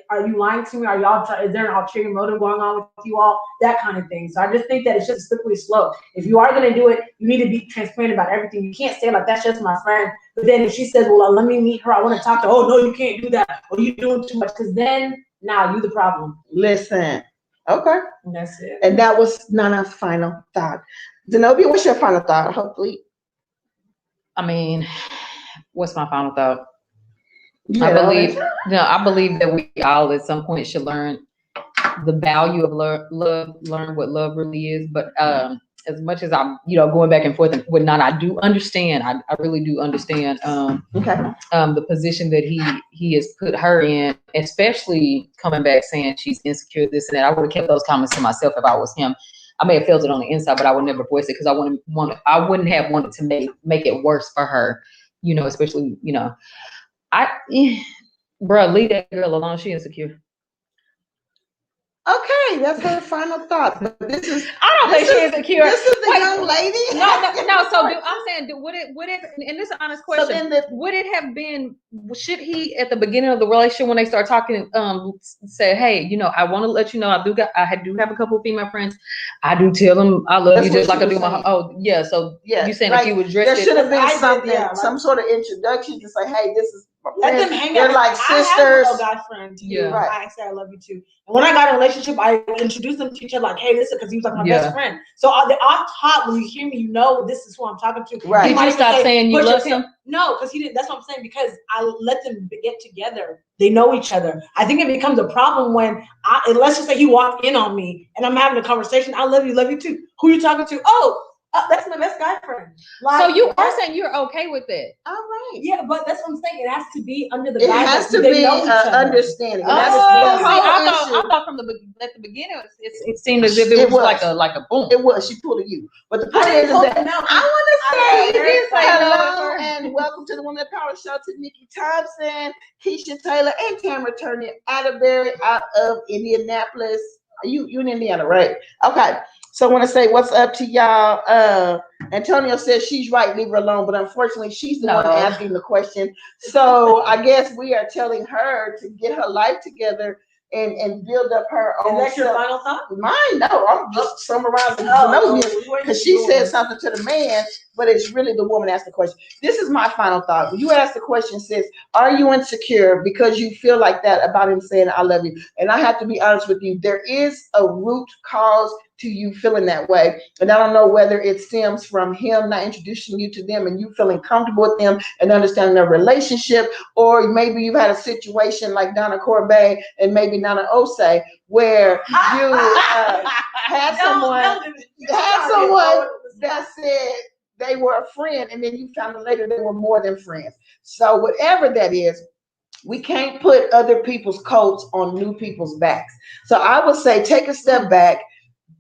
are you lying to me? Are y'all is there an ulterior motive going on with you all? That kind of thing. So I just think that it's just a slippery slope. If you are gonna do it, you need to be transparent about everything. You can't say like, that's just my friend. But then if she says, well, let me meet her, I want to talk to her. Oh no, you can't do that. Or you're doing too much. Because then now you the problem. Listen. Okay. And that's it. And that was Nana's final thought. Zenobia, what's your final thought? Hopefully. I mean, what's my final thought? Yeah, I believe that we all at some point should learn the value of love, learn what love really is. But as much as I'm, going back and forth and whatnot, I do understand. I really do understand the position that he has put her in, especially coming back saying she's insecure, this and that. I would have kept those comments to myself if I was him. I may have felt it on the inside, but I would never voice it because I wouldn't have wanted to make it worse for her, especially, bro, leave that girl alone. She insecure. Okay, that's her final thought. But this is I don't think she's insecure. This is the young lady. No. So I'm saying, would it? And this is an honest question. So would it have been? Should he at the beginning of the relationship when they start talking, say, hey, I want to let you know I do have a couple of female friends. I do tell them I love you just like I do my. Oh yeah. So you saying like, if you would dress there should have been something, some sort of introduction to say, hey, this is. Let them hang They're out. like sisters. I have a guy friend too. Yeah. Right. I say I love you too. And when I got in a relationship, I introduced them to each other like, hey, listen, because he was like my best friend. So off top, when you hear me, this is who I'm talking to. Right. Did you stop saying you love him? No, because he didn't. That's what I'm saying. Because I let them get together. They know each other. I think it becomes a problem when let's just say he walked in on me and I'm having a conversation. I love you too. Who you talking to? Oh. That's my best guy friend. Like, so you are saying you're okay with it? All right. Yeah, but that's what I'm saying. It has to be under the guidance. It has to be understanding. I thought from at the beginning it seemed as if it was like a boom. It was. She pulled you. But the point is that I want to say hello and welcome to the Woman Power Show to Nikki Thompson, Keisha Taylor, and Tamara Turner Atterbury out of Indianapolis. You in Indiana, right? Okay. So I want to say what's up to y'all. Antonio says she's right, leave her alone, but unfortunately she's the one asking the question. So I guess we are telling her to get her life together and build up her own. Is that your final thought? Mine, no. I'm just summarizing because she said something to the man, but it's really the woman asked the question. This is my final thought. When you ask the question, sis, are you insecure because you feel like that about him saying I love you? And I have to be honest with you, there is a root cause to you feeling that way. And I don't know whether it stems from him not introducing you to them and you feeling comfortable with them and understanding their relationship, or maybe you've had a situation like Donna Corbett and maybe Nana Osei where you had someone that said they were a friend and then you found out later they were more than friends. So whatever that is, we can't put other people's coats on new people's backs. So I would say take a step back,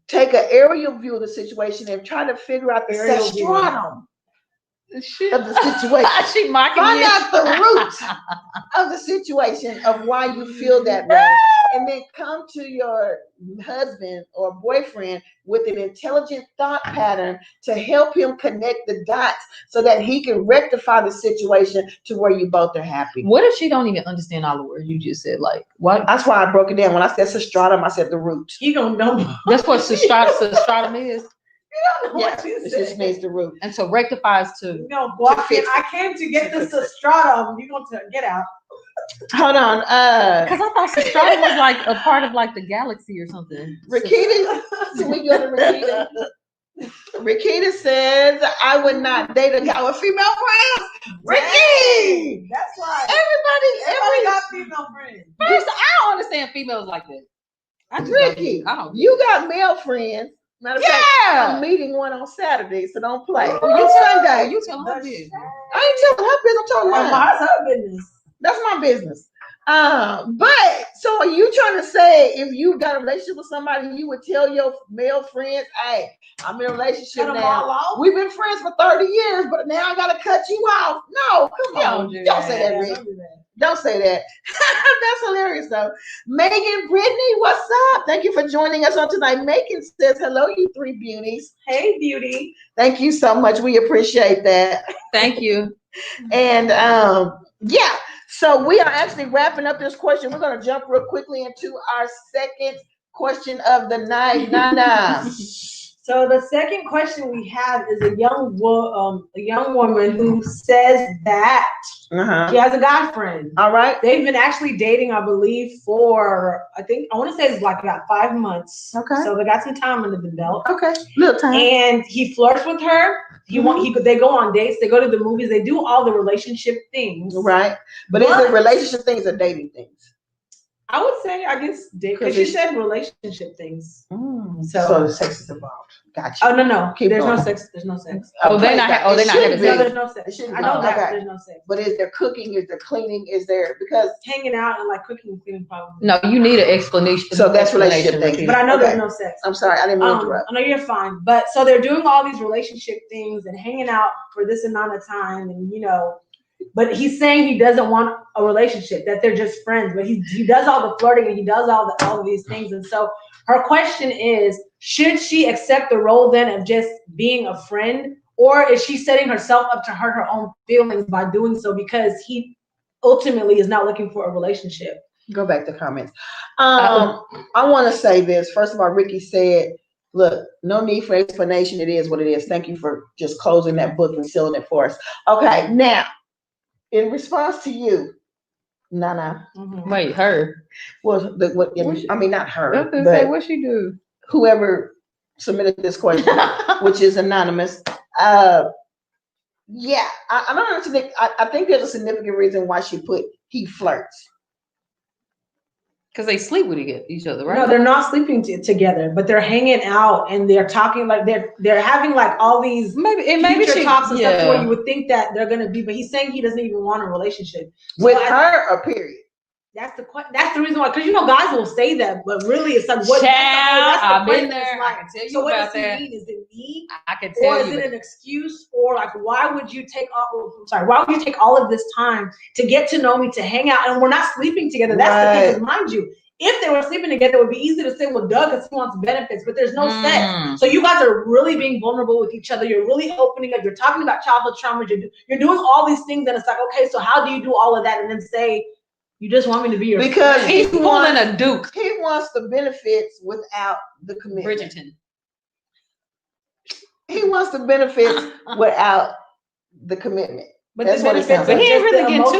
take an aerial view of the situation and try to figure out the substratum of the situation. Find out the root of the situation of why you feel that way. And then come to your husband or boyfriend with an intelligent thought pattern to help him connect the dots so that he can rectify the situation to where you both are happy. What if she don't even understand all the words you just said? Like what? That's why I broke it down. When I said substratum, I said the root. You don't know. That's what substratum is. It just means the root. And so rectifies to I came to get the substratum. You're going to get out. Hold on. Because I thought substratum was like a part of like the galaxy or something. Rakita, so we go to Rakita. Rakita says, I would not date a guy with female friends. Ricky! That's why. Everybody got female friends. First, I don't understand females like that. Ricky, you got male friends. Matter of fact, I'm meeting one on Saturday, so don't play. Sunday. You tell her business. I ain't telling her business. I'm telling mine. That's her business. That's my business. But so are you trying to say if you got a relationship with somebody, you would tell your male friends, hey, I'm in a relationship now. We've been friends for 30 years, but now I gotta cut you off. No, come on. Don't say that, Rick. Don't say that. That's hilarious, though. Megan Brittany, what's up? Thank you for joining us on tonight. Megan says, hello, you three beauties. Hey, beauty. Thank you so much. We appreciate that. Thank you. And yeah, so we are actually wrapping up this question. We're going to jump real quickly into our second question of the night. Nana. So the second question we have is a young woman who says that she has a guy friend. All right. They've been actually dating, I believe, for I want to say it's like about 5 months. Okay. So they got some time under the belt. Okay. Little time. And he flirts with her. They go on dates. They go to the movies. They do all the relationship things. Right. But is it relationship things or dating things? I would say, I guess, because she said relationship things. So the sex is involved. Gotcha. Oh no. There's no sex. There's no sex. Oh, they're not having sex. No, there's no sex. I know that. Okay. There's no sex. But is there cooking? Is there cleaning? Is there, because hanging out and like cooking and cleaning probably. No, you need an explanation. So that's relationship thing. But I know there's no sex. I'm sorry, I didn't mean to interrupt. I know you're fine. But so they're doing all these relationship things and hanging out for this amount of time, and but he's saying he doesn't want a relationship, that they're just friends. But he does all the flirting and he does all of these things. And so her question is, should she accept the role then of just being a friend, or is she setting herself up to hurt her own feelings by doing so because he ultimately is not looking for a relationship? Go back to comments. I want to say this. First of all, Ricky said, look, no need for explanation. It is what it is. Thank you for just closing that book and sealing it for us. Okay, now, in response to you, Nana. Wait, her. Well, I mean, not her. I was gonna say, what she do? Whoever submitted this question, which is anonymous. Yeah, I don't understand. I think there's a significant reason why she put he flirts. Because they sleep with each other, right? No, they're not sleeping together, but they're hanging out and they're talking like they're having like all these maybe she talks and stuff where you would think that they're gonna be, but he's saying he doesn't even want a relationship with her. Or period. That's the reason why, because guys will say that, but really it's like what? I've been there. I can tell you about that. Is it me? I can tell you. Or is it an excuse? Or like, why would you take all of this time to get to know me, to hang out, and we're not sleeping together? That's the thing. Because mind you, if they were sleeping together, it would be easy to say, well, Doug, because he wants benefits, but there's no sex. So you guys are really being vulnerable with each other. You're really opening up. You're talking about childhood traumas. You're doing all these things, and it's like, okay, so how do you do all of that and then say, you just want me to be your friend? Because he's pulling a Duke. He wants the benefits without the commitment. Bridgerton. He wants the benefits without the commitment. But that's what it sounds like. But he ain't really getting to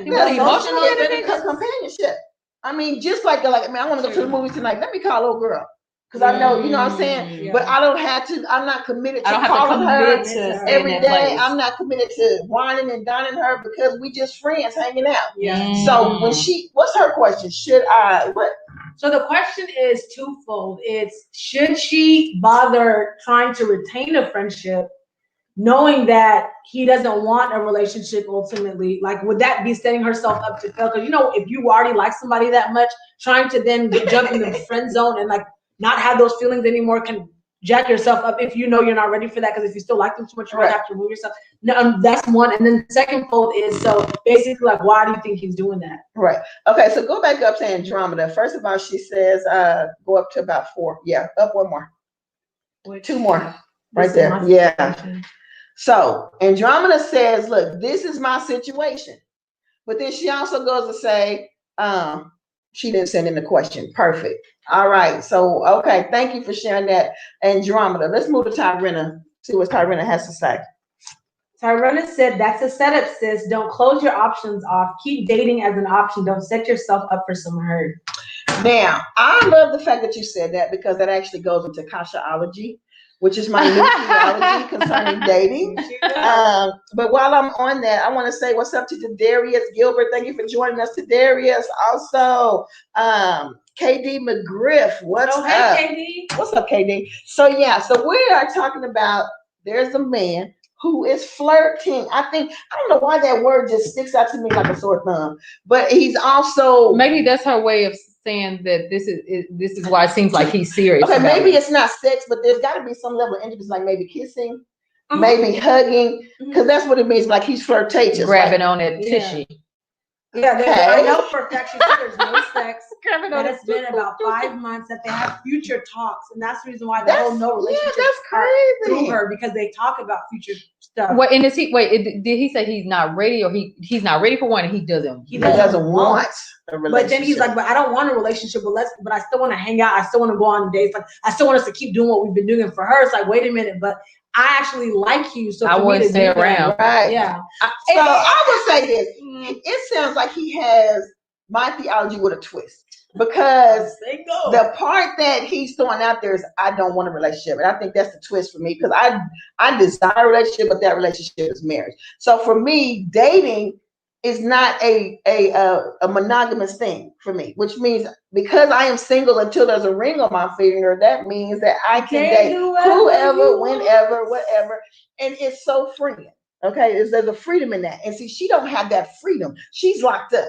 it. Emotional companionship. I mean, just like I want to go to the movies tonight. Let me call old girl. Because I know, you know what I'm saying? Yeah. But I don't have to, I'm not committed to calling her every day. I'm not committed to whining and dining her because we just friends hanging out. Yeah. So what's her question? So the question is twofold. It's, should she bother trying to retain a friendship knowing that he doesn't want a relationship ultimately? Like, would that be setting herself up to fail? Because, if you already like somebody that much, trying to then jump in the friend zone and like not have those feelings anymore can jack yourself up if you're not ready for that. Because if you still like them too much, you're going to have to remove yourself. No, that's one. And then the second fold is, so basically, like, why do you think he's doing that? Right. Okay, so go back up to Andromeda. First of all, she says go up to about 4. Yeah, up one more. 2 more. Right there. Yeah. So Andromeda says, look, this is my situation. But then she also goes to say, she didn't send in the question. Perfect. All right. So, okay. Thank you for sharing that, Andromeda. Let's move to Tyrena. See what Tyrena has to say. Tyrena said, that's a setup, sis. Don't close your options off. Keep dating as an option. Don't set yourself up for some hurt. Now, I love the fact that you said that because that actually goes into Kashaology, which is my new theology concerning dating. But while I'm on that, I want to say what's up to Darius Gilbert. Thank you for joining us, Darius. Also, KD McGriff. What's up? Hey, KD. What's up, KD? So we are talking about there's a man who is flirting. I don't know why that word just sticks out to me like a sore thumb, but he's also, maybe that's her way of saying that this is why it seems like he's serious. Okay, maybe it's not sex, but there's got to be some level of intimacy, like maybe kissing, maybe hugging, because that's what it means. Like he's flirtatious, grabbing on that tishy. Yeah, Okay. I know for a fact she said there's no sex. Kevin, And it's been about 5 months that they have future talks, and that's the reason why the That's- whole no relationship yeah, that's crazy. through her, because they talk about future stuff. Wait, and did he say he's not ready, or he's not ready for one, and he doesn't want a relationship? But then he's like, but I don't want a relationship, but I still want to hang out. I still want to go on dates. Like, I still want us to keep doing what we've been doing. For her, it's like, wait a minute, but I actually like you, so I wouldn't stay around. Right. Yeah. So I would say this. It sounds like he has my theology with a twist. Because the part that he's throwing out there is, I don't want a relationship. And I think that's the twist for me, because I desire a relationship, but that relationship is marriage. So for me, dating is not a monogamous thing for me, which means because I am single until there's a ring on my finger, that means that I can date whoever, whenever, whatever. And it's so freeing. Okay, there's a freedom in that. And see, she don't have that freedom. She's locked up.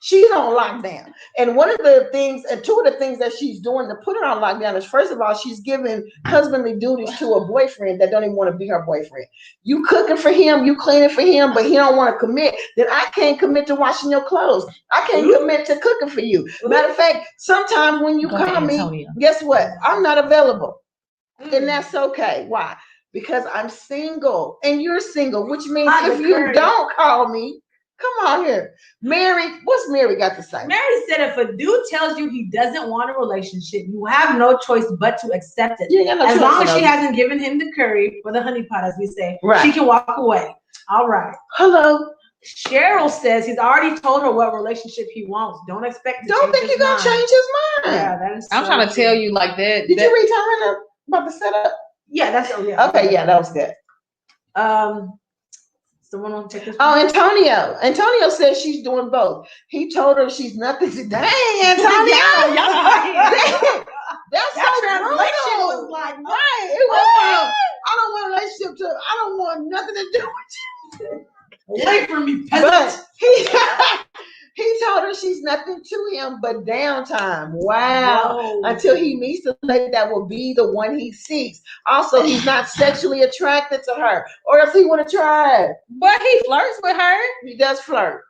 She's on lockdown. And one of the things, and two of the things that she's doing to put her on lockdown is, first of all, she's giving husbandly duties to a boyfriend that don't even want to be her boyfriend. You cooking for him, you cleaning for him, but he don't want to commit. Then I can't commit to washing your clothes. I can't commit to cooking for you. Matter of fact, sometimes when you call me, guess what? I'm not available. And that's okay. Why? Because I'm single and you're single, which means if you don't call me, come on here. Mary, what's Mary got to say? Mary said if a dude tells you he doesn't want a relationship, you have no choice but to accept it. As long as she hasn't given him the curry or the honey pot, as we say, she can walk away. All right. Hello. Cheryl says he's already told her what relationship he wants. Don't expect to Don't think he's going to change his mind. Yeah, that is I'm trying to tell you like that. Did you read Tyler about the setup? Yeah, that's okay. Yeah, that was good. Someone want to take this? Oh, Antonio. Antonio says she's doing both. He told her she's nothing. Dang, Antonio. That's so translation was like, right. It was I don't want a relationship to, I don't want nothing to do with you. Away from me, peasant. But he told her she's nothing to him but downtime. Wow. Whoa. Until he meets the lady that will be the one he seeks. Also, he's not sexually attracted to her, or else he would have tried. But he flirts with her. He does flirt.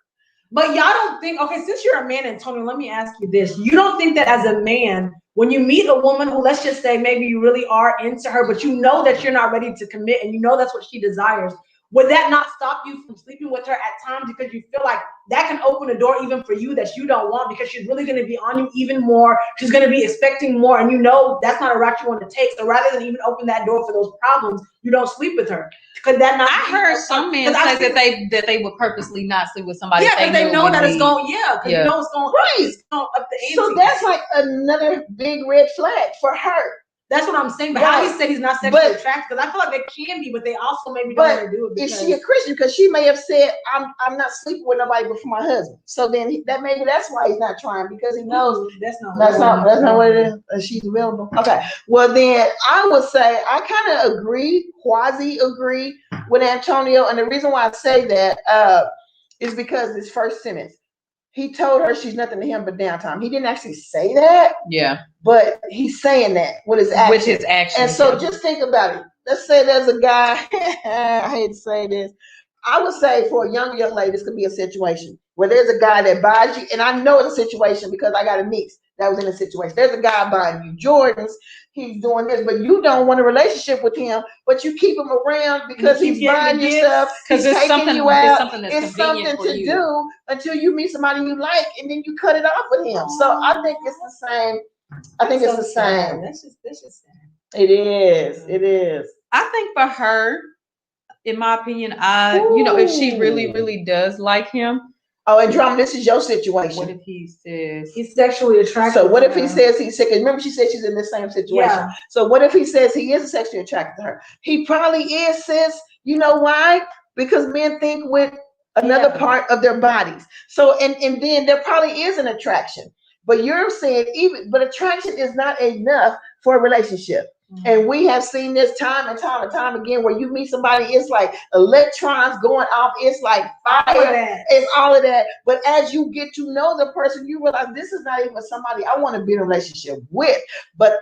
But y'all don't think, okay, since you're a man, Antonio, let me ask you this. You don't think that as a man, when you meet a woman who, let's just say maybe you really are into her, but you know that you're not ready to commit and you know that's what she desires, would that not stop you from sleeping with her at times, because you feel like that can open a door even for you that you don't want, because she's really going to be on you even more. She's going to be expecting more, and you know that's not a route you want to take. So rather than even open that door for those problems, you don't sleep with her. Could that not? I heard some men say that they would purposely not sleep with somebody. Yeah, because they know that it's going. Yeah, because you know it's going. Right. It's going up the ante. So that's like another big red flag for her. That's what I'm saying. But how he said he's not sexually attracted, because I feel like they can be, but they also maybe don't want to do it. Is she a Christian? Because she may have said, I'm not sleeping with nobody but for my husband. So then that's why he's not trying, because he knows that's not what it is. She's available. Okay. Well, then I would say I kind of quasi agree with Antonio. And the reason why I say that is because his first sentence, he told her she's nothing to him but downtime. He didn't actually say that. Yeah. But he's saying that with his action. With his action. And so just think about it. Let's say there's a guy, I hate to say this. I would say for a young lady, this could be a situation where there's a guy that buys you, and I know it's a situation because I got a niece that was in a situation. There's a guy buying you Jordans, he's doing this, but you don't want a relationship with him, but you keep him around because he's buying you stuff, he's taking you out. It's something to do until you meet somebody you like, and then you cut it off with him. So I think it's the same. I think it's the same. That's just sad. It is. It is. I think for her, in my opinion, if she really, really does like him. Oh, and Drum, this is your situation. What if he says he's sexually attracted? So what if he says he's sick? Remember, she said she's in the same situation. Yeah. So what if he says he is sexually attracted to her? He probably is, sis. You know why? Because men think with another part of their bodies. So and then there probably is an attraction. But you're saying but attraction is not enough for a relationship. Mm-hmm. And we have seen this time and time again, where you meet somebody, it's like electrons going off, it's like fire, it's all of that. But as you get to know the person, you realize this is not even somebody I want to be in a relationship with. But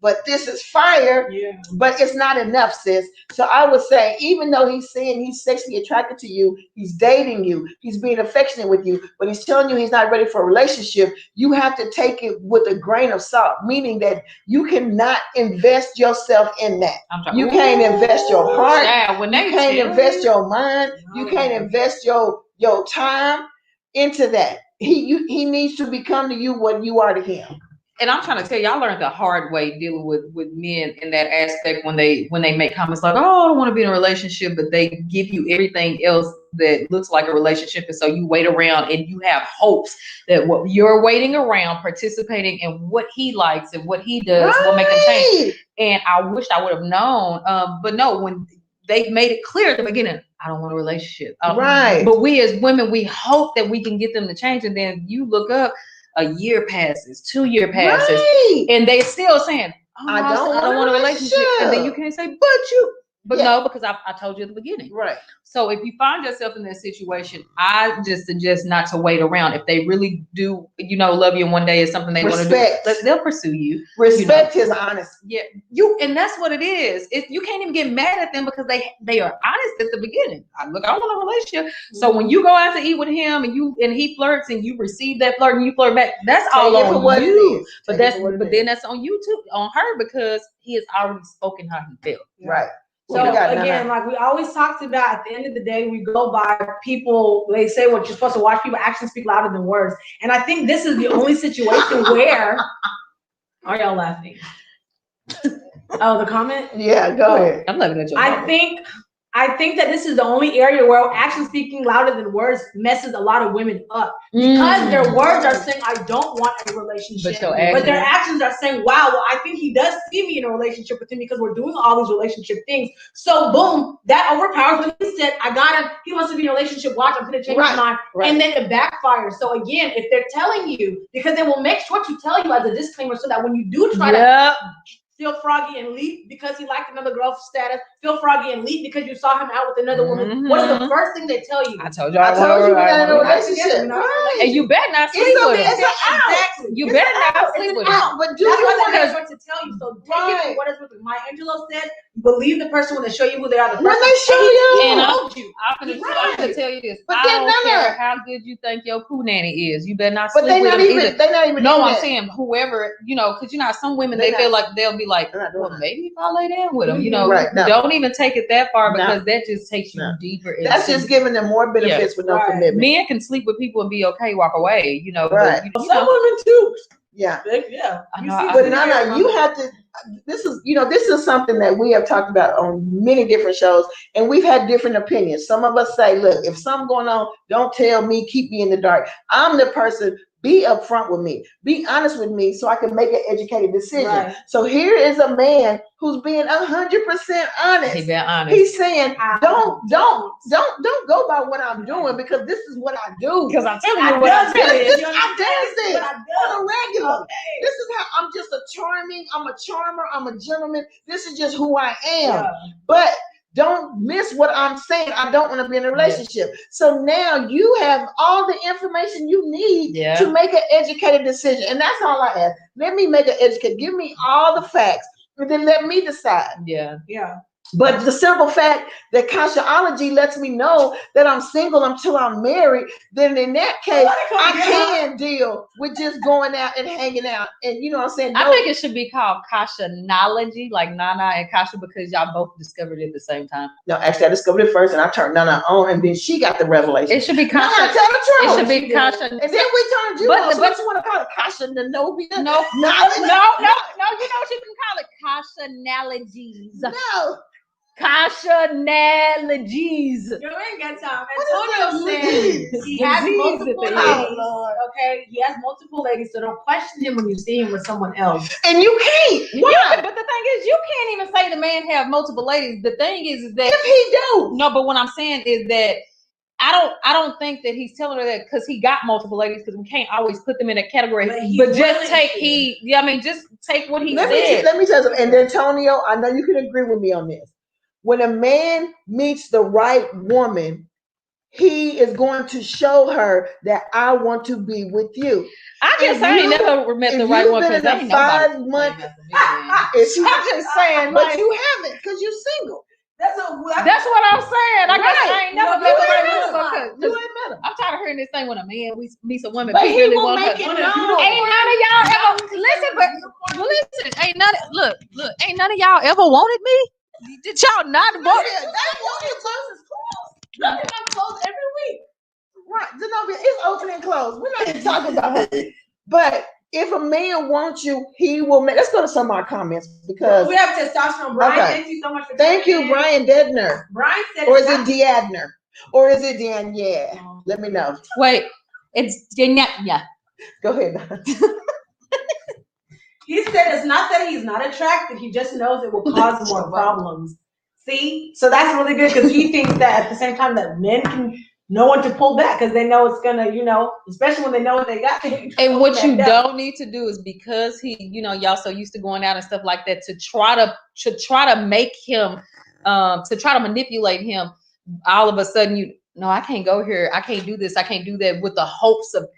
but this is fire. Yeah. But it's not enough, sis. So I would say, even though he's saying he's sexually attracted to you, he's dating you, he's being affectionate with you, but he's telling you he's not ready for a relationship, you have to take it with a grain of salt, meaning that you cannot invest yourself in that. You can't invest your heart. You can't invest your mind. You can't invest your time into that. He needs to become to you what you are to him. And I'm trying to tell you, I learned the hard way dealing with men in that aspect when they make comments like, oh, I don't want to be in a relationship, but they give you everything else that looks like a relationship. And so you wait around and you have hopes that what you're waiting around, participating in what he likes and what he does will make a change. And I wish I would have known. But no, when they made it clear at the beginning, I don't want a relationship. Right. But we as women, we hope that we can get them to change. And then you look up, a year passes, 2 year passes, and they still saying, oh, I don't want a relationship. And then you can't say, but no, because I told you at the beginning. Right. So if you find yourself in that situation, I just suggest not to wait around. If they really do, love you, and one day is something they want to do, they'll pursue you. Respect his honesty. Yeah, and that's what it is. You can't even get mad at them because they are honest at the beginning. I want a relationship. So when you go out to eat with him and he flirts and you receive that flirt and you flirt back, that's all on you. But then that's on you too, on her, because he has already spoken how he felt. Right. So again, like we always talked about, at the end of the day, we go by people. They say what you're supposed to watch. People actions speak louder than words. And I think this is the only situation where. Are y'all laughing? Oh, the comment? Yeah, go ahead. I'm laughing at you. I think that this is the only area where action speaking louder than words messes a lot of women up, because their words are saying, I don't want a relationship, but their actions are saying, wow, well, I think he does see me in a relationship with him because we're doing all these relationship things. So boom, that overpowers when he said, I got him, he wants to be in a relationship, watch, I'm going to change his mind. And then it backfires. So again, if they're telling you, because they will make sure to tell you as a disclaimer so that when you do try to feel froggy and leap because he liked another girl's status, feel froggy and leap because you saw him out with another woman, what is the first thing they tell you? I told you we're not in a relationship. And you better not sleep with him. Exactly. You better not sleep with him. But do that's you what they're want going to tell you. So take it for what is what Maya Angelou said. Believe the person when they show you who they are. When they show you, and I'm gonna tell you this. But I don't care how good you think your poo nanny is. You better not sleep with them either. They're not even. No, I'm saying whoever, because some women they feel like they'll be like, well, maybe if I lay down with them, don't even take it that far, because that just takes you deeper. That's just giving them more benefits with no commitment. Men can sleep with people and be okay, walk away. Right. Some women too. Yeah. But Nana, you have to. This is something that we have talked about on many different shows, and we've had different opinions. Some of us say, look, if something's going on, don't tell me, keep me in the dark. I'm the person. Be upfront with me. Be honest with me so I can make an educated decision. Right. So here is a man who's being 100% honest. He's being honest. He's saying, don't go by what I'm doing, because this is what I do. Because I'm telling you what I'm doing. I does this on a regular. Okay. This is how I'm just I'm a charmer, I'm a gentleman. This is just who I am. Yeah. But don't miss what I'm saying. I don't want to be in a relationship. So now you have all the information you need to make an educated decision. And that's all I ask. Let me make an educated. Give me all the facts, and then let me decide. Yeah. But the simple fact that Kashaology lets me know that I'm single until I'm married, then in that case, I can deal with just going out and hanging out. And you know what I'm saying? I think it should be called Kashanology, like Nana and Kasha, because y'all both discovered it at the same time. No, actually, I discovered it first, and I turned Nana on, and then she got the revelation. It should be Kasha. Nana, tell the truth. It should be Kasha. And then we turned you on. So what you want to call it? Kasha Nanobia? No. You know what you can call it? Kashanologies. No. Kashanologies. You ain't got time. Antonio said he has multiple ladies. Okay, he has multiple ladies, so don't question him when you see him with someone else. And you can't. Why? But the thing is, you can't even say the man have multiple ladies. The thing is that if he do. No, but what I'm saying is that I don't think that he's telling her that because he got multiple ladies, because we can't always put them in a category. But just take just take what he said. Let me tell you something. And Antonio, I know you can agree with me on this. When a man meets the right woman, he is going to show her that I want to be with you. I ain't never met the right one because I ain't 5 months. I'm just saying, but like, you haven't because you're single. That's what I'm saying. I ain't never met the right one You ain't met him. I'm tired of hearing this thing when a man meets a woman. But he really will want make her. it known. Ain't none of y'all ever listen. Ain't none. Look. Ain't none of y'all ever wanted me. Did y'all not want? Yeah, that wanted closes closed. Nothing I'm closed every week. Right, Zenobia, it's open and closed. We're not even talking about that. But if a man wants you, he will make. Let's go to some of our comments because we have testosterone. Brian, thank you so much for thank you, Brian Dedner. Brian said, or is it Deadner? Or is it Dan? Yeah, let me know. Wait, it's yeah. Go ahead. He said it's not that he's not attracted. He just knows it will cause more problems. See, so that's really good because he thinks that at the same time that men can know when to pull back because they know it's gonna, especially when they know what they got. And what you don't need to do is because he, y'all so used to going out and stuff like that to try to make him, to try to manipulate him. All of a sudden, no, I can't go here. I can't do this. I can't do that with the hopes of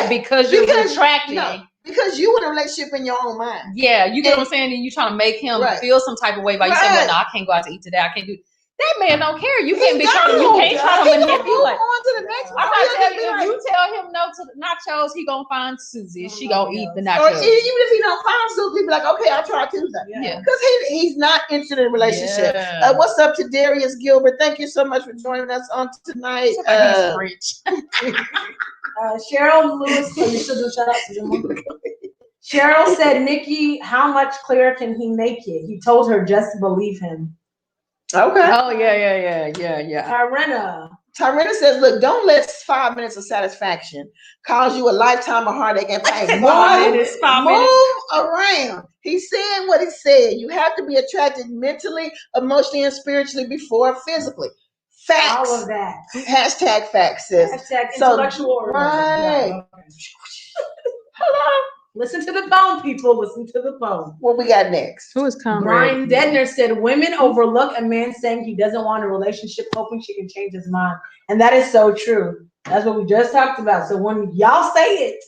because you're attracted. No, because you in a relationship in your own mind. Yeah, you get what I'm saying? And you trying to make him feel some type of way by you saying, well, no, I can't go out to eat today. I can't do that. Man don't care. You can't try to manipulate. On to the next one. If you tell him no to the nachos, he gonna find Susie. She gonna eat the nachos. Or even if he don't find Susie, he be like, okay, I'll try Tuesday. Yeah. Because he's not interested in a relationship. Yeah. What's up to Darius Gilbert? Thank you so much for joining us on tonight. He's rich. Cheryl Lewis, you still do shout out to them. Cheryl said, Nikki, how much clearer can he make it? He told her just to believe him. Okay. Oh, yeah. Tyrena says, look, don't let 5 minutes of satisfaction cause you a lifetime of heartache and pain. Move around. He said what he said. You have to be attracted mentally, emotionally, and spiritually before physically. Facts. All of that. Hashtag facts, sis. Hashtag intellectual. Right. Hello. Listen to the phone, people. Listen to the phone. What we got next? Who is Brian Dedner said, women overlook a man saying he doesn't want a relationship, hoping she can change his mind. And that is so true. That's what we just talked about. So when y'all say it,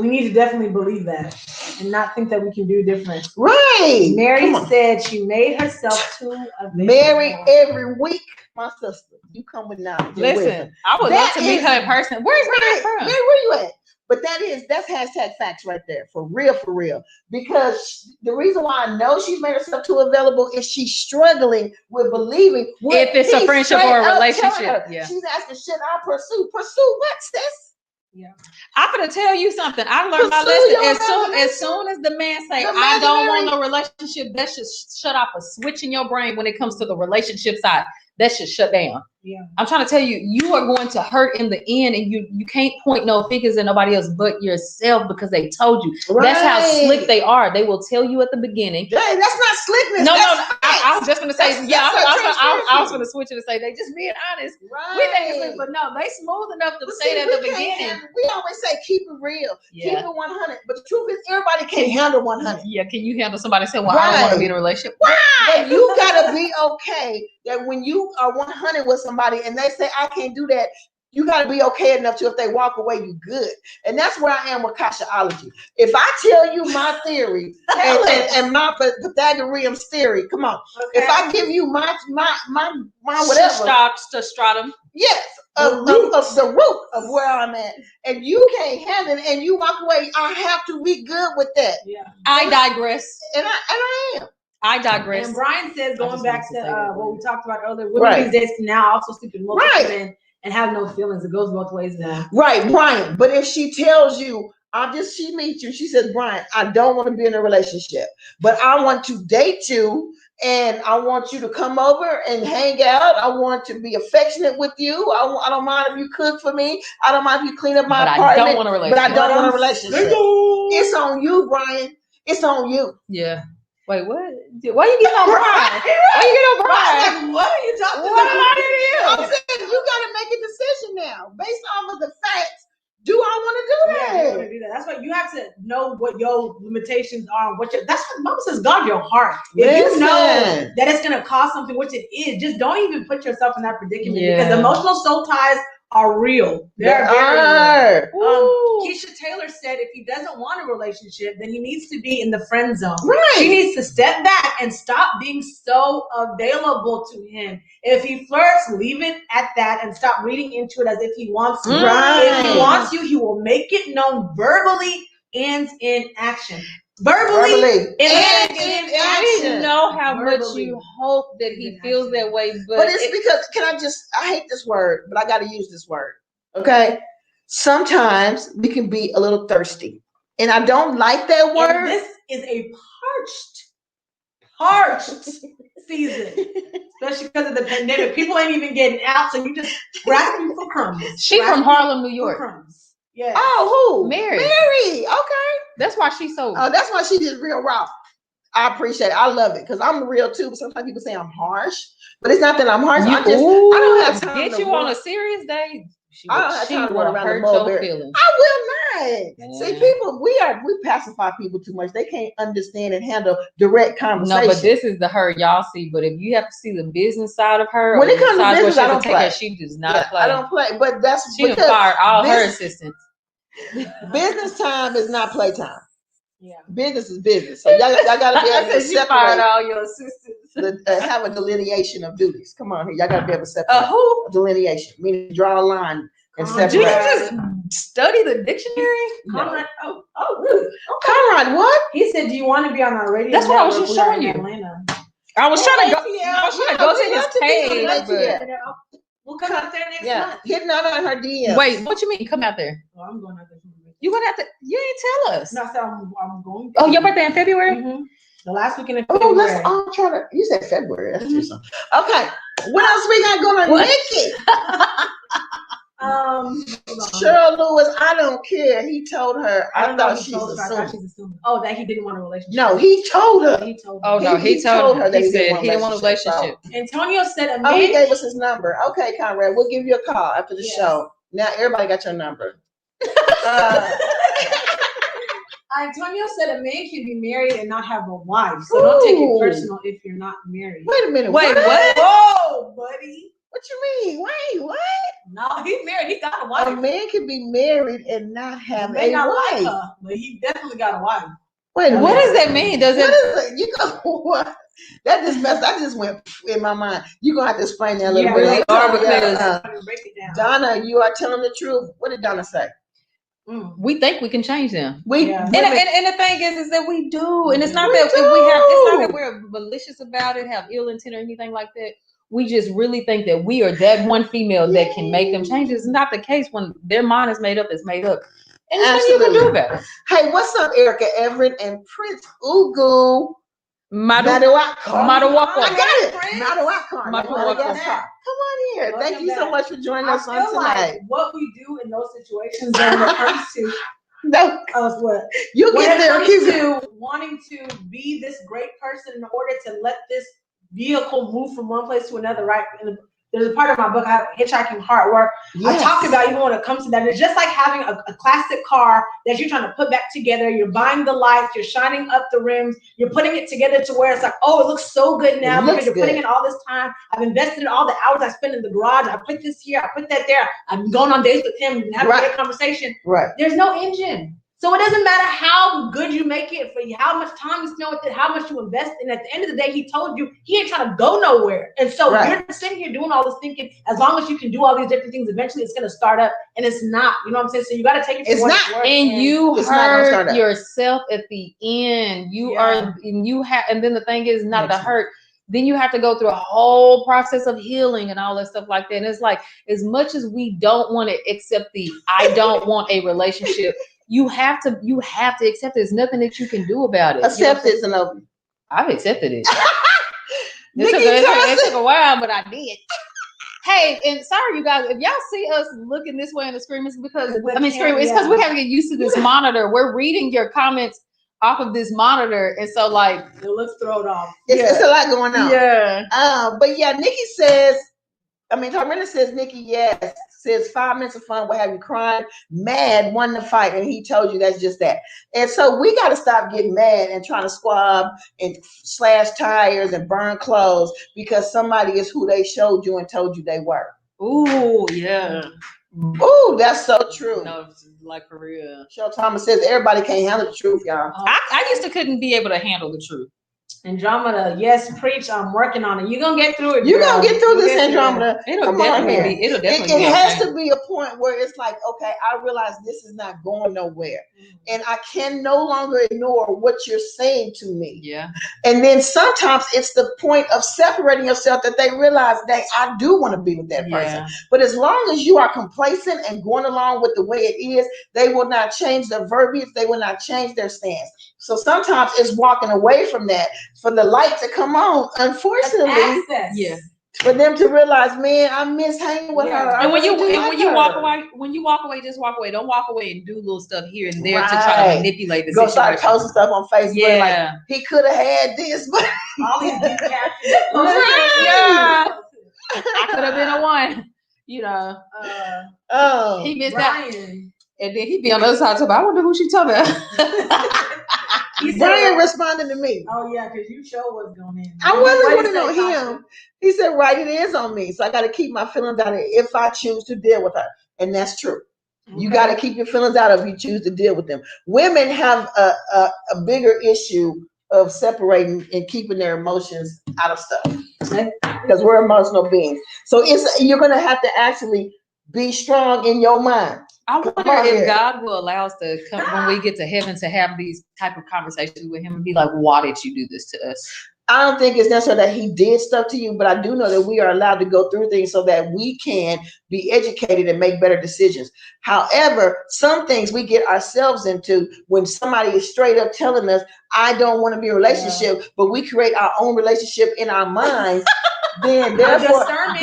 we need to definitely believe that and not think that we can do different. Right. Mary said she made herself too available. Mary every week. My sister, you come with knowledge. Listen, I would love to meet her in person. Where's Mary from? Mary, where you at? But that's hashtag facts right there. For real. Because the reason why I know she's made herself too available is she's struggling with believing if it's a friendship or a relationship. Yeah. She's asking, should I pursue? Pursue what, sis? Yeah. I'm gonna tell you something. I learned my lesson. As soon as the man say, I don't want no relationship, that should shut off a switch in your brain when it comes to the relationship side. That should shut down. Yeah. I'm trying to tell you, you are going to hurt in the end, and you can't point no fingers at nobody else but yourself because they told you. Right. That's how slick they are. They will tell you at the beginning. Hey, that's not slickness. No. I was just gonna say, I was gonna switch it and say they just being honest. Right. We think it's slick, but no, they smooth enough to say that at the beginning. We always say keep it real, keep it 100. But the truth is, everybody can't handle 100. Yeah, can you handle somebody saying, "Well, I don't want to be in a relationship"? Why? But you gotta be okay that when you are 100 with somebody and they say I can't do that, you got to be okay enough to if they walk away, you good. And that's where I am with Kashaology. If I tell you my theory and my Pythagorean's theory, come on. Okay. If I give you my whatever stratum, yes, of the root of where I'm at, and you can't handle it, and you walk away, I have to be good with that. Yeah, I digress, and I am. I digress. And Brian says, going back to what we talked about earlier, women these days can now also sleep with multiple men and have no feelings. It goes both ways now. Right, Brian. But if she tells you, she meets you, she says, Brian, I don't want to be in a relationship, but I want to date you and I want you to come over and hang out. I want to be affectionate with you. I don't mind if you cook for me. I don't mind if you clean up my apartment. I don't want a relationship. But I don't want a relationship. It's on you, Brian. It's on you. Yeah. Wait, what? Why you get on Brian? Why you get on Brian? What are you talking about? I'm saying you got to make a decision now based off of the facts do I want to do that? Yeah, you want to do that. That's why you have to know what your limitations are. That's what Mama says. Guard your heart. If you know that it's gonna cost something, which it is, just don't even put yourself in that predicament because emotional soul ties are real. They're very real. Keisha Taylor said if he doesn't want a relationship, then he needs to be in the friend zone. Right. She needs to step back and stop being so available to him. If he flirts, leave it at that and stop reading into it as if he wants you. Right. If he wants you, he will make it known verbally and in action. Verbally and in action. We know how much you hope that he feels that way, but it's because I hate this word, but I got to use this word. Okay, sometimes we can be a little thirsty, and I don't like that word. And this is a parched season, especially because of the pandemic. People ain't even getting out, so you just grasping for crumbs. She from Harlem, New York. Crumbs. Yeah. Oh, who? Mary. Okay. That's why she's so. Oh, that's why she just real raw. I appreciate it. I love it because I'm real too. But sometimes people say I'm harsh, but it's not that I'm harsh. I don't have time. Get you on a serious day. I don't have time to run around the mulberry. I will not. See, people, we pacify people too much. They can't understand and handle direct conversation. No, but this is the her y'all see. But if you have to see the business side of her, when it comes to business, I don't play. She does not play. I don't play. But that's she because fired all her assistants. Business time is not playtime. Yeah, business is business. So y'all gotta be able to separate all your assistants. Have a delineation of duties. Come on here, y'all gotta be able to separate. Who? A delineation, meaning draw a line and separate. Do you just study the dictionary? No. Conrad, oh, really? Okay. Conrad, what? He said, "Do you want to be on our radio?" That's what I was just showing you. I was trying to go. I was trying to go to his page. We'll come out there next month. Hitting out on her DM. Wait, what you mean? Come out there? Oh, I'm going out there. You gonna have to. You ain't tell us. No, so I'm going. Oh, your birthday in February? Mm-hmm. The last weekend in February. Let's all try to. You said February. Let's do something. Okay. What else we got going on, Nikki? Cheryl Lewis, I don't care. He told her. I thought she's assuming. Oh, that he didn't want a relationship. No, he told her. He told her. Oh no, he told her that he said he didn't want a relationship. Antonio said, he gave us his number. Okay, Conrad, we'll give you a call after the show. Now everybody got your number. Antonio said a man can be married and not have a wife, so don't take it personal if you're not married. Wait a minute. Wait, what? Whoa, buddy. What you mean? Wait, what? No, he's married. He got a wife. A man can be married and not have a wife. Like her, but he definitely got a wife. Wait, what does that mean? Does it? You go what? That just went in my mind. You're gonna have to explain that a little bit. Break it down. Donna, you are telling the truth. What did Donna say? We think we can change them. And the thing is that we do, and it's not that we have. It's not that we're malicious about it, have ill intent or anything like that. We just really think that we are that one female that can make them change. It's not the case. When their mind is made up, it's made up. And there's nothing you can do about it. Hey, what's up, Erica Everett and Prince Ugu? Madawaka. I got it. Madawaka. Come on here. Thank you so much for joining us on tonight. Like what we do in those situations when it comes to what you get there to wanting to be this great person in order to let this vehicle move from one place to another, right? There's a part of my book, I have Hitchhiking Heart, where I talked about even when it comes to that. It's just like having a classic car that you're trying to put back together. You're buying the lights, you're shining up the rims, you're putting it together to where it's like, oh, it looks so good now because you're putting in all this time. I've invested in all the hours I spent in the garage. I put this here, I put that there. I'm going on dates with him and having a great conversation. Right. There's no engine. So it doesn't matter how good you make it, for how much time you spend with it, how much you invest. And at the end of the day, he told you he ain't trying to go nowhere. And so you're sitting here doing all this thinking, as long as you can do all these different things, eventually it's going to start up. And it's not. You know what I'm saying? So you got to take it for what it's worth. And you hurt yourself at the end. And then the thing is not to hurt. Then you have to go through a whole process of healing and all that stuff like that. And it's like, as much as we don't want to accept I don't want a relationship, you have to accept it. There's nothing that you can do about it. Accept it, Zenobia. I've accepted it. It took a while, but I did. Hey, and sorry, you guys, if y'all see us looking this way on the screen, it's because it's because we have to get used to this monitor. We're reading your comments off of this monitor, and so like let's throw it off. It's a lot going on. Yeah. But yeah, Nikki says, Tarina says, Nikki, yes. says 5 minutes of fun will have you crying, mad, wanting to fight, and he told you that's just that. And so we got to stop getting mad and trying to squab and slash tires and burn clothes because somebody is who they showed you and told you they were. Ooh, yeah. Ooh, that's so true. No, like for real. Cheryl Thomas says everybody can't handle the truth, y'all. I used to couldn't be able to handle the truth. Andromeda, yes, preach. I'm working on it. You're gonna get through it. You're gonna get through this, Andromeda. It'll definitely be. It has to be a point where it's like, okay, I realize this is not going nowhere, and I can no longer ignore what you're saying to me. Yeah. And then sometimes it's the point of separating yourself that they realize that I do want to be with that person. But as long as you are complacent and going along with the way it is, they will not change their verbiage. They will not change their stance. So sometimes it's walking away from that for the light to come on. Unfortunately, for them to realize, man, I miss hanging with her. And when you walk away, just walk away. Don't walk away and do little stuff here and there to try to manipulate the situation. Start posting stuff on Facebook like he could have had this, but all these deep captions. I could have been a one. You know. He missed out. And then he'd be on the other side too. I wonder who she talking about. Brian responded to me. Oh yeah, because you show what's going on. I wasn't putting on him. He said, right, it is on me. So I got to keep my feelings out of it if I choose to deal with her. And that's true. Okay. You got to keep your feelings out if you choose to deal with them. Women have a bigger issue of separating and keeping their emotions out of stuff. Because we're emotional beings. So you're going to have to actually be strong in your mind. I wonder if God will allow us to come when we get to heaven to have these type of conversations with him and be like, why did you do this to us? I don't think it's necessary that he did stuff to you, but I do know that we are allowed to go through things so that we can be educated and make better decisions. However, some things we get ourselves into when somebody is straight up telling us, I don't want to be in a relationship, but we create our own relationship in our minds. Then therefore, God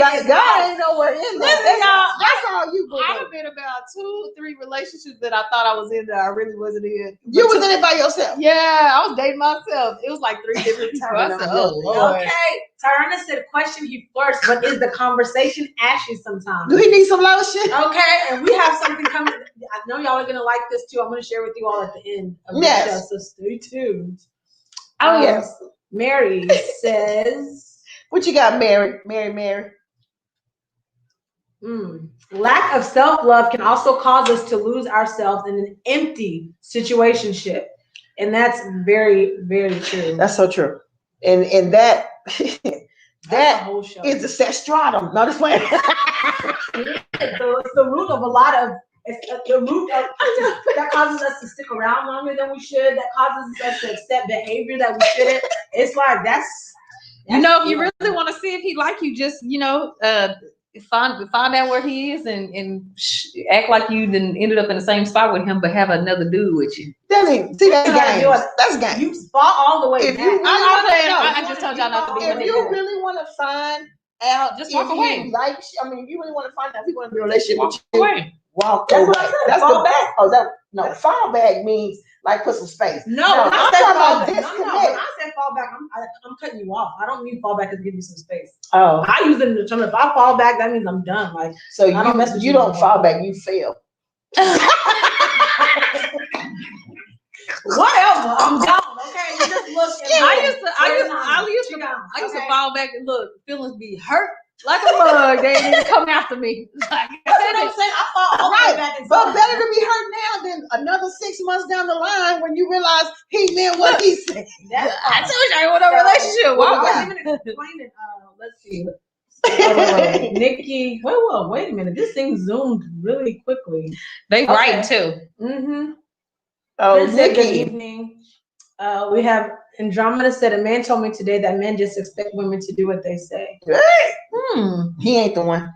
ain't nowhere in that. That's all you go. I've been about 2-3 relationships that I thought I was in that I really wasn't in. You was in it by yourself. Yeah, I was dating myself. It was like 3 different people. I said, oh Lord. Okay. Tarana said, question he flirts, but is the conversation ashy sometimes? Do he need some lotion? Okay, and we have something coming. I know y'all are gonna like this too. I'm gonna share with you all at the end of the show, so stay tuned. Oh yes. Mary says, what you got, Mary? Lack of self-love can also cause us to lose ourselves in an empty situationship. And that's very, very true. That's so true. And that that is the substratum. No, this way. It's the root of a lot of the root of that causes us to stick around longer than we should, that causes us to accept behavior that we shouldn't. It's like that's if you really want to see if he like you, just find out where he is and act like you then ended up in the same spot with him, but have another dude with you. See, that's game. That's game. You fall all the way. If you I just told y'all not to be. If you really want to find out, just walk away. If you really want to find out if you want to be in a relationship with you, walk away. That's fall back. Fall back means like put some space. No, when I said fall back, I'm cutting you off. I don't mean fall back to give you some space. Oh, I use it in the term. If I fall back, that means I'm done. Like so, you don't fall back. You fail. Whatever. I'm down. Okay, you just look. I used to fall back and look. Feelings be hurt. Like a bug, they didn't come after me. Like, that's what I'm saying. I fall all the way back. But better to be hurt now than another 6 months down the line when you realize he meant what he said. I told you I want a relationship. Well, explain it. Let's see. Nikki, wait a minute. This thing zoomed really quickly. They right too. Mm-hmm. Oh, Nikki. Good evening. We have Andromeda said, a man told me today that men just expect women to do what they say. He ain't the one.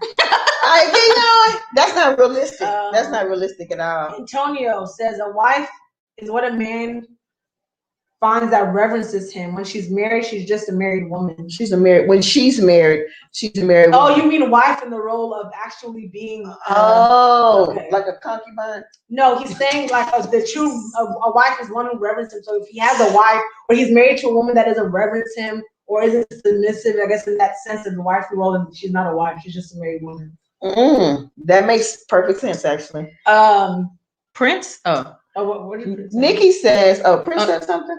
That's not realistic. That's not realistic at all. Antonio says a wife is what a man finds that reverences him. When she's married, she's just a married woman. When she's married, she's a married woman. Oh, you mean wife in the role of actually being like a concubine? No, he's saying like a wife is one who reverences him. So if he has a wife or he's married to a woman that doesn't reverence him or isn't submissive, I guess in that sense of the wifely role, and she's not a wife, she's just a married woman. That makes perfect sense, actually. Prince? What did Prince say? Nikki says, Prince said something?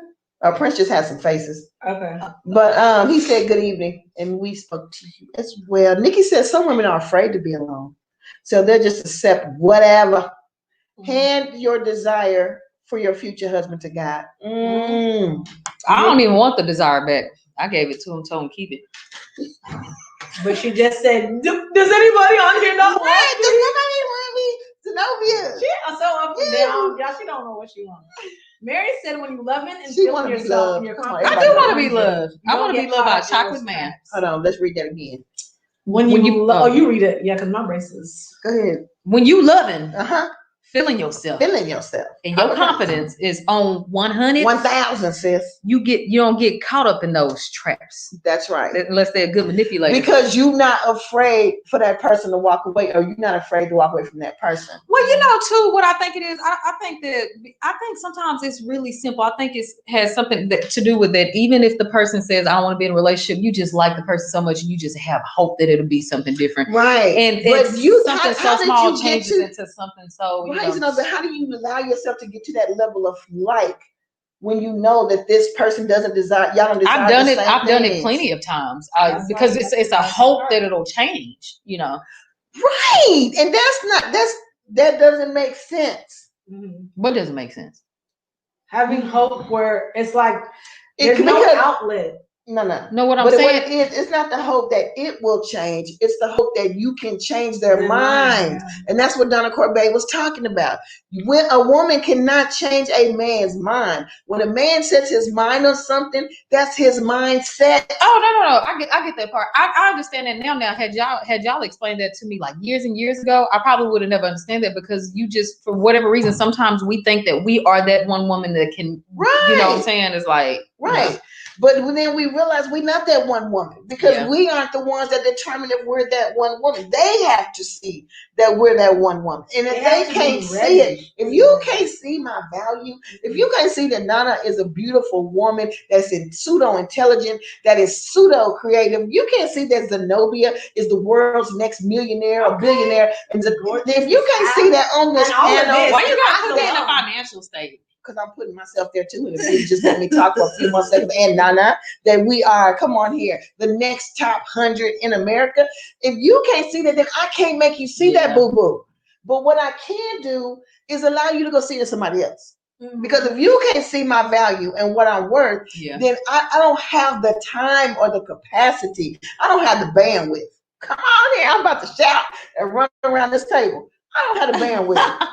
Prince just has some faces. Okay. But he said good evening, and we spoke to you as well. Nikki says some women are afraid to be alone. So they'll just accept whatever. Hand your desire for your future husband to God. I don't even want the desire back. I gave it to him, told him keep it. But she just said, does anybody on here not want me? Does nobody want me? Zenobia. She is so up and down. Y'all, she don't know what she wants. Mary said when you loving and feeling yourself and your confidence. I do want to be loved. I want to be loved by a chocolate man. Hold on, let's read that again. When you you read it. Yeah, because my braces. Go ahead. When you loving, feeling yourself. And your confidence is on 100. 1,000, sis. You don't get caught up in those traps. That's right. Unless they're good manipulators. Because you're not afraid for that person to walk away, or you're not afraid to walk away from that person. Well, too, what I think it is, I think sometimes it's really simple. I think it has something to do with that. Even if the person says, I don't want to be in a relationship, you just like the person so much, and you just have hope that it'll be something different. Right. And but something so small changes into something so, right. But how do you allow yourself to get to that level of like when you know that this person doesn't desire, y'all don't desire I've done the it. same I've done things. it plenty of times because it's a hope that it'll change. Right, and that doesn't make sense. What doesn't make sense? Having hope where it's like there's no outlet. No. What I'm saying it's not the hope that it will change. It's the hope that you can change their mind. And that's what Donna Corbett was talking about. When a woman cannot change a man's mind. When a man sets his mind on something, that's his mindset. Oh, no. I get that part. I understand that now. Had y'all explained that to me like years and years ago, I probably would have never understood that because you just, for whatever reason, sometimes we think that we are that one woman that can, you know what I'm saying? It's like, right. But then we realize we're not that one woman because we aren't the ones that determine if we're that one woman. They have to see that we're that one woman. And if they can't see it, if you can't see my value, if you can't see that Nana is a beautiful woman that's pseudo-intelligent, that is pseudo-creative, you can't see that Zenobia is the world's next millionaire or billionaire. And if you can't see that on this panel, why you gotta put that in a financial state? Because I'm putting myself there too. And if you just let me talk for a few more seconds, and Nana, that we are, come on here, the next top 100 in America. If you can't see that, then I can't make you see that, boo-boo. But what I can do is allow you to go see it somebody else. Because if you can't see my value and what I'm worth, then I don't have the time or the capacity. I don't have the bandwidth. Come on here. I'm about to shout and run around this table. I don't have the bandwidth.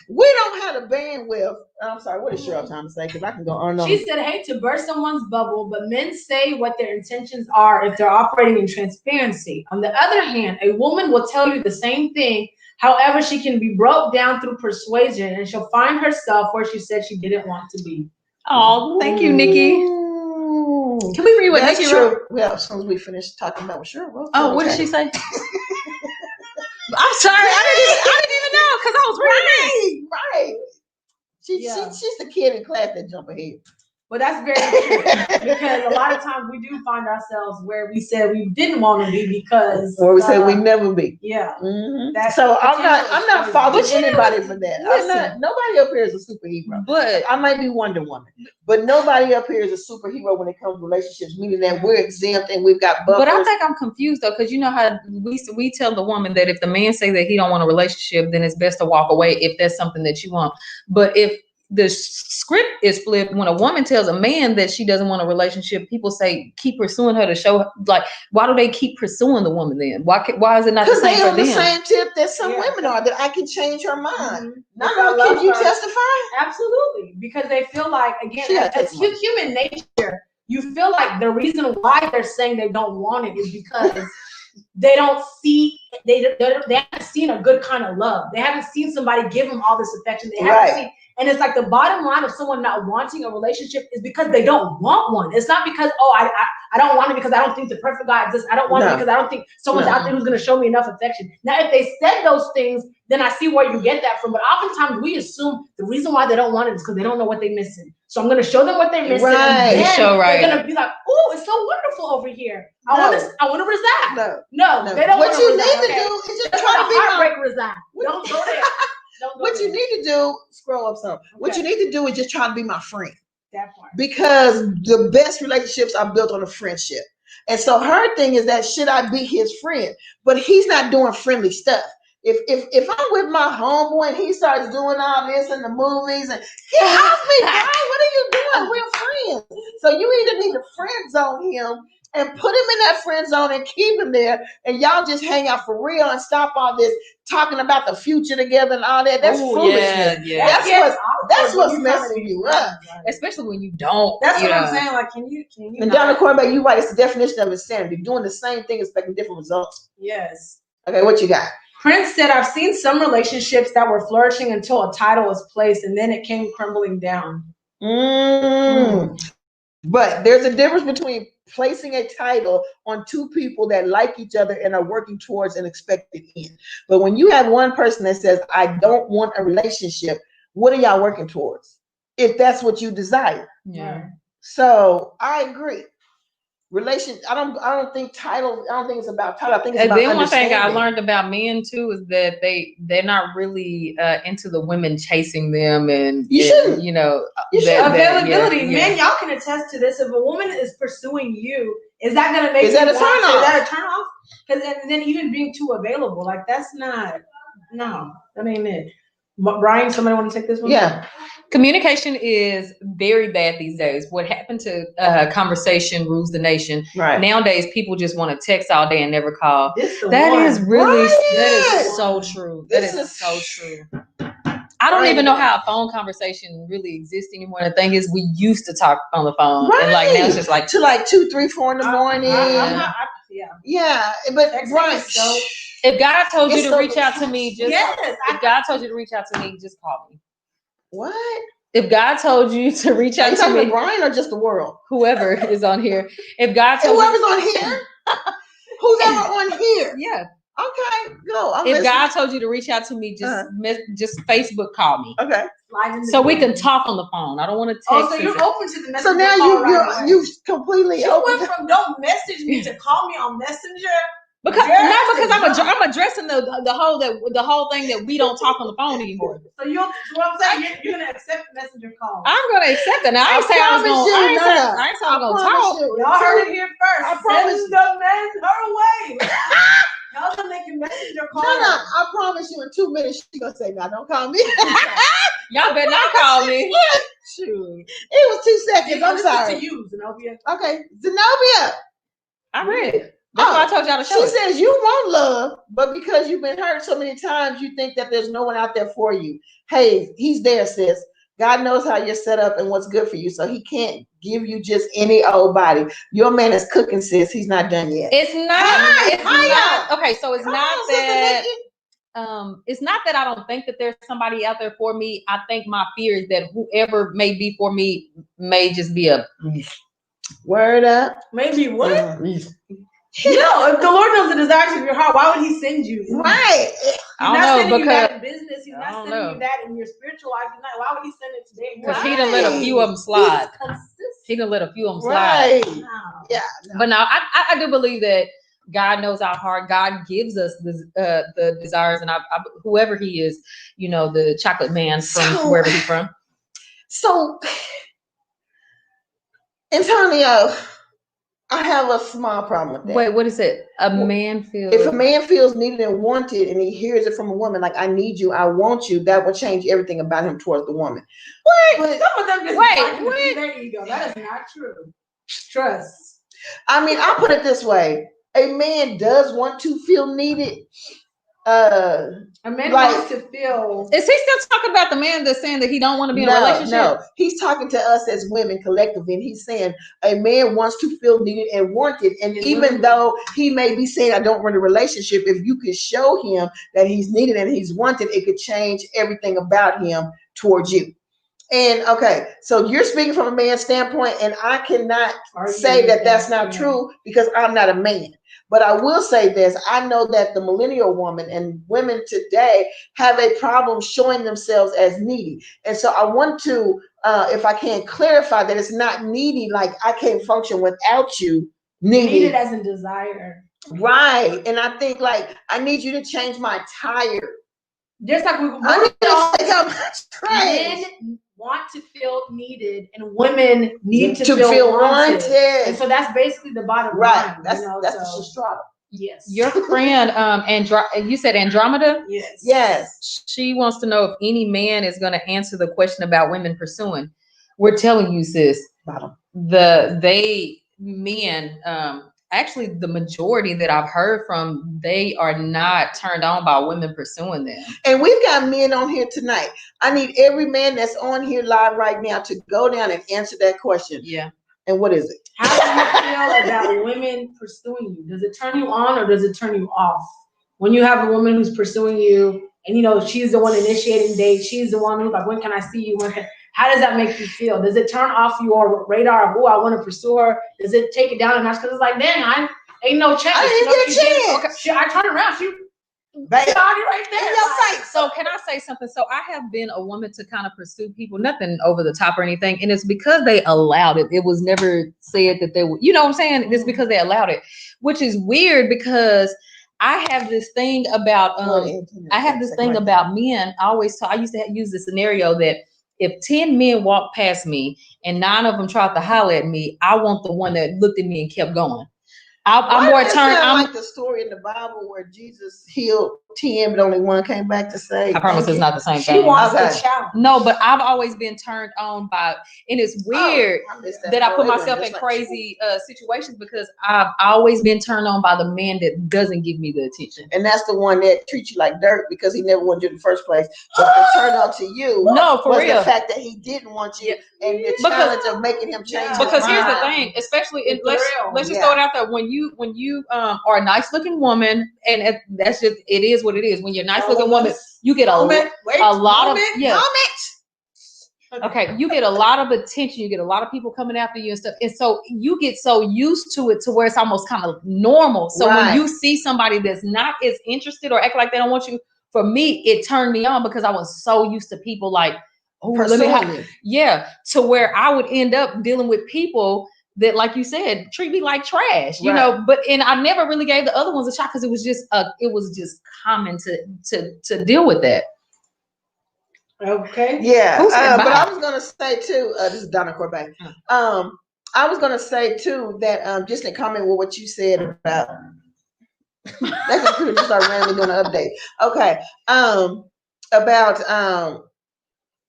We don't have the bandwidth. I'm sorry, what is Cheryl trying to say? Because I can go on. She said, hate to burst someone's bubble, but men say what their intentions are if they're operating in transparency. On the other hand, a woman will tell you the same thing. However, she can be broke down through persuasion and she'll find herself where she said she didn't want to be. Oh, thank you, Nikki. Can we read what Nikki wrote? Well, as soon as we finish talking about what Cheryl wrote. Oh, what did she say? I'm sorry, I didn't even know because I was reading. Right. She's the kid in class that jump ahead. But that's very true because a lot of times we do find ourselves where we said we didn't want to be because, or we said we never be. Yeah. So I'm not faulting anybody for that. Nobody up here is a superhero. But I might be Wonder Woman, but nobody up here is a superhero when it comes to relationships. Meaning that we're exempt and we've got buffers. But I think I'm confused though, because you know how we tell the woman that if the man say that he don't want a relationship, then it's best to walk away if that's something that you want. But if the script is flipped, when a woman tells a man that she doesn't want a relationship, people say keep pursuing her to show, like, why do they keep pursuing the woman then? Why is it not the same for them? Because they on the same tip that some women are, that I can change her mind. Can you testify? Absolutely, because they feel like, again, it's human nature. You feel like the reason why they're saying they don't want it is because they don't see, they haven't seen a good kind of love. They haven't seen somebody give them all this affection. They haven't seen. And it's like the bottom line of someone not wanting a relationship is because they don't want one. It's not because, I don't want it because I don't think the perfect guy exists. I don't want it because I don't think someone's out there who's going to show me enough affection. Now, if they said those things, then I see where you get that from. But oftentimes we assume the reason why they don't want it is because they don't know what they're missing. So I'm going to show them what they're missing. And then they're going to be like, oh, it's so wonderful over here. I want to reside. No, No, they don't. What you need resign, to okay? do is just That's try why to the be heartbreak resign. Don't go there. Don't go What there. you need to do, scroll up some. What Okay. you need to do is just try to be my friend. That part. Because the best relationships are built on a friendship. And so her thing is that should I be his friend? But he's not doing friendly stuff. If I'm with my homeboy and he starts doing all this in the movies and get off me, bro, what are you doing? We're friends. So you either need to friend zone him and put him in that friend zone and keep him there, and y'all just hang out for real and stop all this talking about the future together and all that. That's foolishness. Yeah. That's what's messing you up. Especially when you don't. That's what I'm saying. Like, can you? And Donna Corbett, you right. It's the definition of insanity. Doing the same thing, expecting different results. Yes. Okay, what you got? Prince said, I've seen some relationships that were flourishing until a title was placed and then it came crumbling down. But there's a difference between placing a title on two people that like each other and are working towards an expected end. But when you have one person that says, I don't want a relationship, what are y'all working towards? If that's what you desire. Yeah. So I agree. I don't think it's about title. I think it's about then one thing I understanding. learned about men too is that they're not really into the women chasing them, and shouldn't. Availability. Men, y'all can attest to this. If a woman is pursuing you, is that gonna make that a turn off? Is that a turn off? Because then even being too available, like that ain't it. Brian, somebody want to take this one? Yeah. Communication is very bad these days. What happened to conversation rules the nation. Right. Nowadays, people just want to text all day and never call. That is so true. That is so true. I don't even know how a phone conversation really exists anymore. The thing is, we used to talk on the phone, and like now it's just like to like 2, 3, 4 in the morning. Yeah, but Brian, if God told you to reach out to me, just if God told you to reach out to me, just call me. What? If God told you to reach out to me, Brian or just the world? Whoever is on here. If God told whoever's on here, who's ever on here? Yeah. Okay, go. If God told you to reach out to me, just Facebook call me. Okay. So we can talk on the phone. I don't want to text. Oh, so you're open to the message. So now you completely. You went from don't message me to call me on Messenger. Because I'm addressing the whole thing that we don't talk on the phone anymore. So what I'm saying, you're gonna accept the Messenger call. I'm gonna accept it. Now I ain't saying I ain't saying I'm gonna talk. Y'all heard it here first. I promise Send the man her way. Y'all gonna make a Messenger call. No, I promise you in 2 minutes she gonna say, "Now don't call me." Y'all better not call me. Shoot. It was 2 seconds. I'm sorry. To you, Zenobia. Okay, Zenobia. I read it. That's why I told y'all to show it. She says you want love, but because you've been hurt so many times, you think that there's no one out there for you. Hey, he's there, sis. God knows how you're set up and what's good for you, so he can't give you just any old body. Your man is cooking, sis. He's not done yet. It's not. Okay, so it's not that. It's not that I don't think that there's somebody out there for me. I think my fear is that whoever may be for me may just be a word up. Maybe what? No, if the Lord knows the desires of your heart, why would he send you? Right. He's not sending you that in business. He's not sending you that in your spiritual life. Why would he send it today? Because he done let a few of them slide. He done let a few of them slide. Right. Yeah. No. But now I do believe that God knows our heart. God gives us the desires, and whoever he is, the chocolate man from wherever he's from. So, Antonio, I have a small problem with that. Wait, what is it? If a man feels needed and wanted, and he hears it from a woman, like "I need you, I want you," that will change everything about him towards the woman. What? Some of them just their ego. That is not true. Trust. I mean, I'll put it this way: a man does want to feel needed. A man wants to feel. Is he still talking about the man that's saying that he don't want to be in a relationship? No, he's talking to us as women collectively, and he's saying a man wants to feel needed and wanted. And even though he may be saying, "I don't want a relationship," if you could show him that he's needed and he's wanted, it could change everything about him towards you. And okay, so you're speaking from a man's standpoint, and I cannot say that that's not true because I'm not a man. But I will say this: I know that the millennial woman and women today have a problem showing themselves as needy. And so I want to, if I can, clarify that it's not needy, like I can't function without you. Needy Needed as in desire. Right. And I think like I need you to change my tire. Just like I need to take out my trash. Men want to feel needed, and women need to feel wanted. And so that's basically the bottom line. That's the straw. Yes. Your friend, you said Andromeda? Yes. She wants to know if any man is going to answer the question about women pursuing. We're telling you, sis, men, actually the majority that I've heard from, they are not turned on by women pursuing them. And we've got men on here tonight. I need every man that's on here live right now to go down and answer that question. Yeah. And what is it? How do you feel about women pursuing you? Does it turn you on or does it turn you off? When you have a woman who's pursuing you and she's the one initiating dates, she's the one who's like, when can I see you? How does that make you feel? Does it turn off your radar of, oh, I want to pursue her? Does it take it down a notch? Because it's like, dang, I ain't no chance. I didn't get a chance. Okay. I turn around, she right there. In your face. So can I say something? So I have been a woman to kind of pursue people, nothing over the top or anything. And it's because they allowed it. It was never said that they would, you know what I'm saying? It's because they allowed it, which is weird because I have this thing about, men. I used to use the scenario that if 10 men walked past me and 9 of them tried to holler at me, I want the one that looked at me and kept going. I'm more turned. I'm like the story in the Bible where Jesus healed 10, but only one came back to say. I promise it's not the same thing. She wants the challenge. No, but I've always been turned on by, and it's weird that I put myself in crazy situations because I've always been turned on by the man that doesn't give me the attention. And that's the one that treats you like dirt because he never wanted you in the first place. But the turn on to you was real. The fact that he didn't want you and the challenge of making him change. Because here's the thing, especially let's just throw it out there. When you are a nice looking woman, and that's just, it is what it is. When you're a nice looking woman, you get a lot of okay, you get a lot of attention, you get a lot of people coming after you and stuff, and so you get so used to it to where it's almost kind of normal. So when you see somebody that's not as interested or act like they don't want you, for me it turned me on because I was so used to people like, to where I would end up dealing with people that, like you said, treat me like trash, you know. But and I never really gave the other ones a shot because it was just common to deal with that. Okay. Yeah. But I was gonna say too. This is Donna Corbett. I was gonna say too that just in comment with what you said about. That computer just started randomly doing an update. Okay. About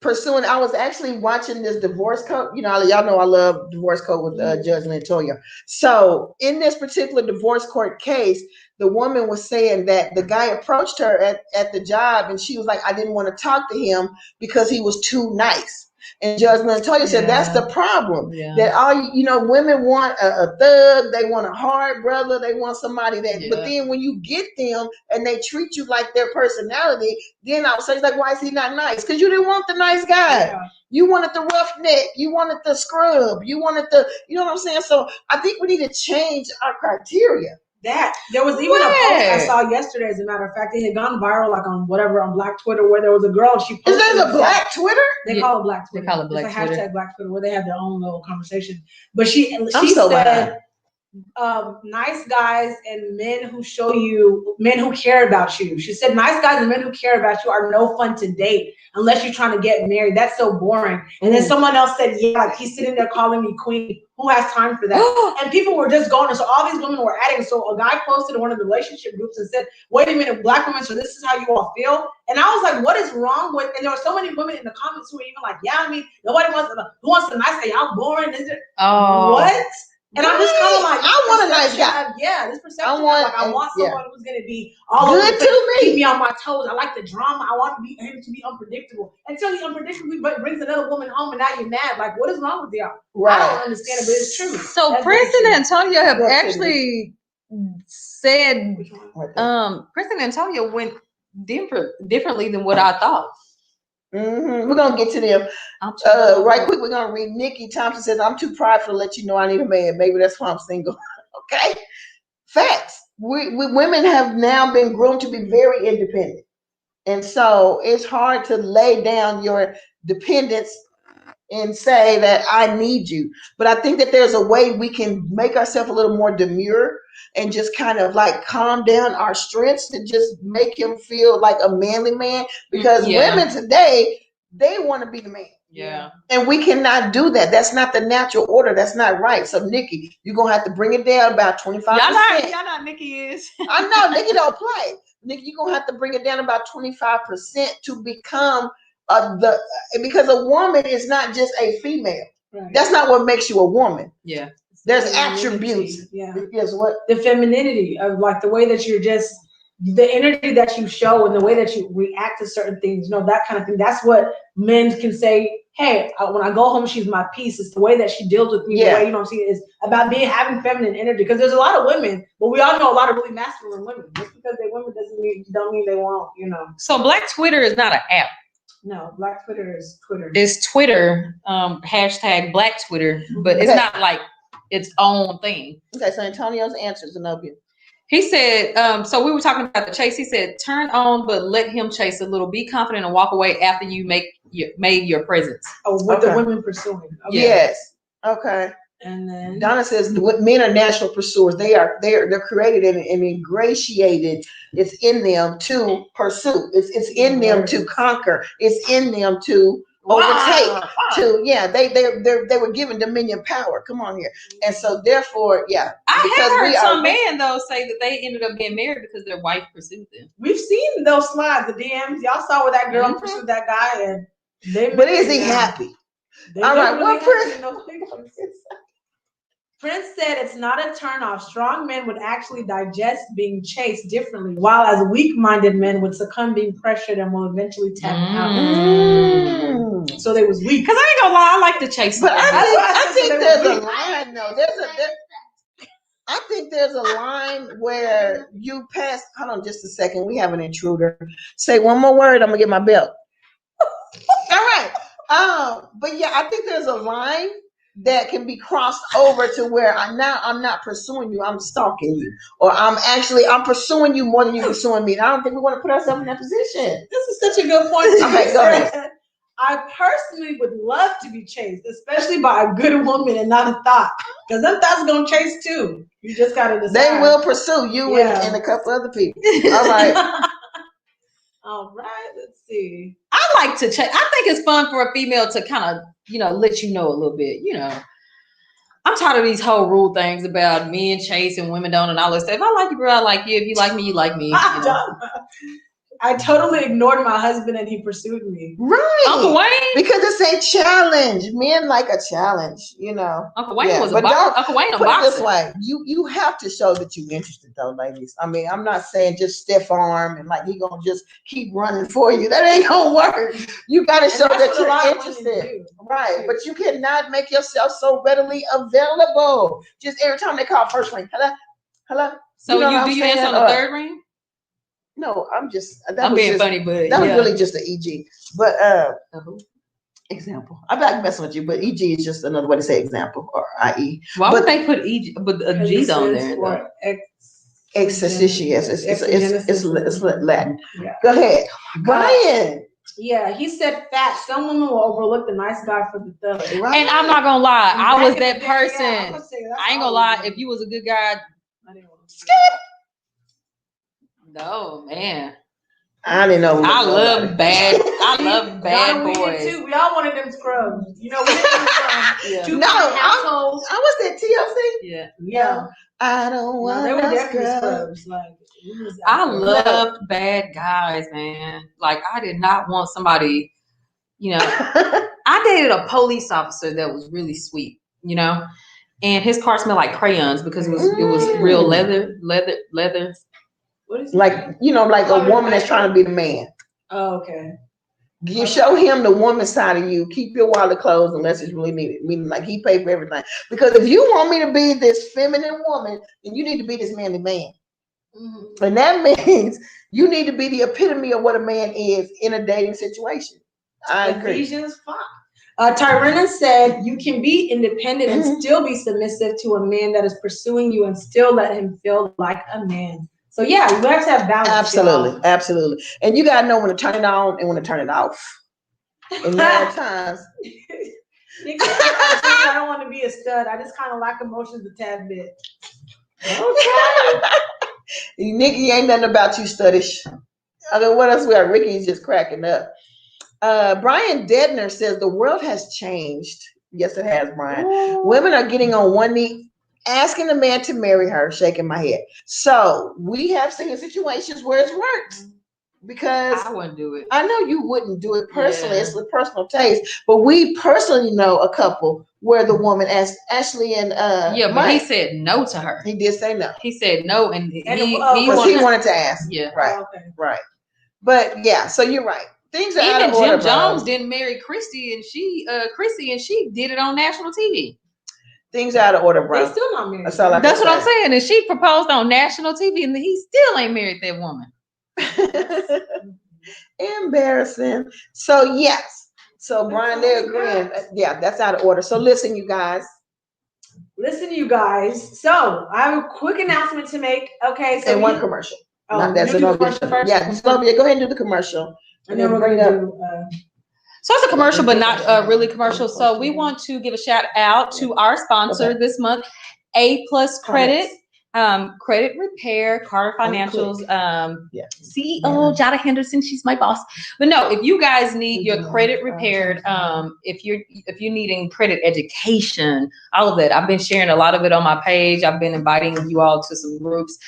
pursuing. I was actually watching this divorce code. Y'all know I love divorce code with Judge Lantoya. So in this particular divorce court case, the woman was saying that the guy approached her at the job, and she was like, I didn't want to talk to him because he was too nice. And Judge Lantoya said that's the problem. That women want a thug, they want a hard brother, they want somebody that. But then when you get them and they treat you like their personality, then I would say, like, why is he not nice? Because you didn't want the nice guy. Yeah. You wanted the roughneck. You wanted the scrub. You wanted the, you know what I'm saying? So I think we need to change our criteria. There was even a post I saw yesterday, as a matter of fact, it had gone viral, like on Black Twitter, where there was a girl. She posted. Is there a Black Twitter? They call it Black Twitter. They call it Black Twitter. It's like #Black Twitter, where they have their own little conversation. But she said, nice guys and men who care about you. She said, nice guys and men who care about you are no fun to date unless you're trying to get married. That's so boring. And then someone else said, like, he's sitting there calling me queen. Who has time for that? And people were just going, and so all these women were adding. So a guy posted in one of the relationship groups and said, wait a minute, Black women, so this is how you all feel? And I was like, what is wrong with, and there were so many women in the comments who were even like, nobody wants who wants the nice guy? Y'all boring. Is it? What? And I'm just kind of like, I want a nice guy. This perception. I want someone who's going to be all good over to me, keep me on my toes. I like the drama. I want him to be unpredictable. Until he unpredictably brings another woman home, and now you're mad. Like, what is wrong with y'all? Right. I don't understand it, but it's true. So Prince and Antonio have actually said, Prince and Antonio went differently than what I thought. We're gonna get to them right quick. We're gonna read. Nikki Thompson says, I'm too prideful to let you know I need a man. Maybe that's why I'm single. Okay, facts. We women have now been groomed to be very independent, and so it's hard to lay down your dependence and say that I need you. But I think that there's a way we can make ourselves a little more demure and just kind of like calm down our strengths to just make him feel like a manly man. Because women today, they want to be the man. Yeah. And we cannot do that. That's not the natural order. That's not right. So Nikki, you're gonna have to bring it down about 25%. Y'all know Nikki is. I know Nikki don't play. Nikki, you're gonna have to bring it down about 25% to become because a woman is not just a female. Right. That's not what makes you a woman. Yeah. There's attributes. Yeah. Yes, what? The femininity of like the way that you're just the energy that you show and the way that you react to certain things, that kind of thing. That's what men can say. Hey, when I go home, she's my peace. It's the way that she deals with me. Yeah. The way see it is about having feminine energy. Because there's a lot of women, but we all know a lot of really masculine women. Just because they're women don't mean they won't. So Black Twitter is not an app. No, Black Twitter is Twitter. It's Twitter. Hashtag Black Twitter, but it's not like its own thing. Okay, so Antonio's answer, Zenobia. He said, so we were talking about the chase. He said, turn on, but let him chase a little. Be confident and walk away after you made your presence. Oh, with the women pursuing. Okay. Yes. Okay. And then Donna says men are natural pursuers. They're created and ingratiated. It's in them to pursue. It's in them to conquer. It's in them to overtake. They were given dominion power. Come on here. And so therefore, I have heard some men though say that they ended up getting married because their wife pursued them. We've seen those slides, the DMs. Y'all saw where that girl pursued that guy, and but is he happy? All right, what Prince said it's not a turnoff. Strong men would actually digest being chased differently, while as weak-minded men would succumb being pressured and will eventually tap out. So they was weak. Because I ain't gonna lie, I like to chase. But I think there's a line though. I think there's a line where you pass. Hold on just a second. We have an intruder. Say one more word. I'm gonna get my belt. All right. But yeah, I think there's a line that can be crossed over to where I'm not pursuing you, I'm stalking you. Or I'm pursuing you more than you're pursuing me. And I don't think we want to put ourselves in that position. This is such a good point. Okay, go ahead. I personally would love to be chased, especially by a good woman and not a thought. Because them thoughts are going to chase too. You just got to decide. They will pursue you and a couple other people. All right. All right, let's see. I like to check. I think it's fun for a female to kind of, let you know a little bit, I'm tired of these whole rule things about men chasing women don't and all this stuff. If I like you, bro, I like you. If you like me, you like me. I totally ignored my husband and he pursued me. Right. Uncle Wayne? Because it's a challenge. Men like a challenge, Uncle Wayne was a boxer. Uncle Wayne a boxer. This way. You have to show that you're interested though, ladies. I mean, I'm not saying just stiff arm and like he gonna just keep running for you. That ain't gonna work. You gotta show that you're interested. Right. But you cannot make yourself so readily available. Just every time they call first ring. Hello. So do you answer on the third ring? No, I'm being funny, but that was really just an EG. But example. I'm not messing with you, but EG is just another way to say example or IE. Why would they put EG but a G's on there? Exercitious. It's Latin. Yeah. Go ahead, Brian. Yeah, he said fat. Some women will overlook the nice guy for the thug. Right. And I'm not gonna lie, I was that person. I ain't gonna lie. If you was a good guy, I didn't want to. No, man. I didn't know. I love bad boys. We all wanted them scrubs. We didn't No, I was that TLC. Yeah. I don't want they were definitely scrubs. I loved bad guys, man. Like I did not want somebody, I dated a police officer that was really sweet, and his car smelled like crayons because it was real leather. What is like a woman that's trying to be the man. Oh, okay. You show him the woman side of you. Keep your wallet closed unless it's really needed. Meaning, like he paid for everything. Because if you want me to be this feminine woman, then you need to be this manly man. Mm-hmm. And that means you need to be the epitome of what a man is in a dating situation. I agree. Ephesians 5. Tyrena said you can be independent and still be submissive to a man that is pursuing you and still let him feel like a man. So yeah, you have to have balance. Absolutely. And you gotta know when to turn it on and when to turn it off. And there are times I don't want to be a stud. I just kind of lack emotions a tad bit. Okay. Nikki, ain't nothing about you studdish. What else we are? Ricky's just cracking up. Brian Dedner says the world has changed. Yes, it has, Brian. Ooh. Women are getting on one knee, asking a man to marry her, shaking my head. So we have seen situations where it's worked. Because I wouldn't do it. I know you wouldn't do it personally. Yeah. It's a personal taste. But we personally know a couple where the woman asked Ashley and yeah, but Mike, he said no to her. He did say no. He said no, and he wanted to ask. Yeah, right, right. But yeah, so you're right. Things are even out of order. Jim Jones didn't marry Christy, and she did it on national TV. Things are out of order, bro. They still not married. That's what I'm saying. And she proposed on national TV, and he still ain't married that woman. Embarrassing. So yes. So Brian, they're agreeing. Yeah, that's out of order. So listen, you guys. So I have a quick announcement to make. Okay. So one commercial. Oh, that's an commercial first. Yeah, go ahead and do the commercial. And then we're going to do. So it's a commercial, but not really commercial. So we want to give a shout out to our sponsor this month, A+ Credit. Credit Repair, Carter Financials, CEO Jada Henderson, she's my boss. But no, if you guys need your credit repaired, if you're needing credit education, all of that, I've been sharing a lot of it on my page. I've been inviting you all to some groups.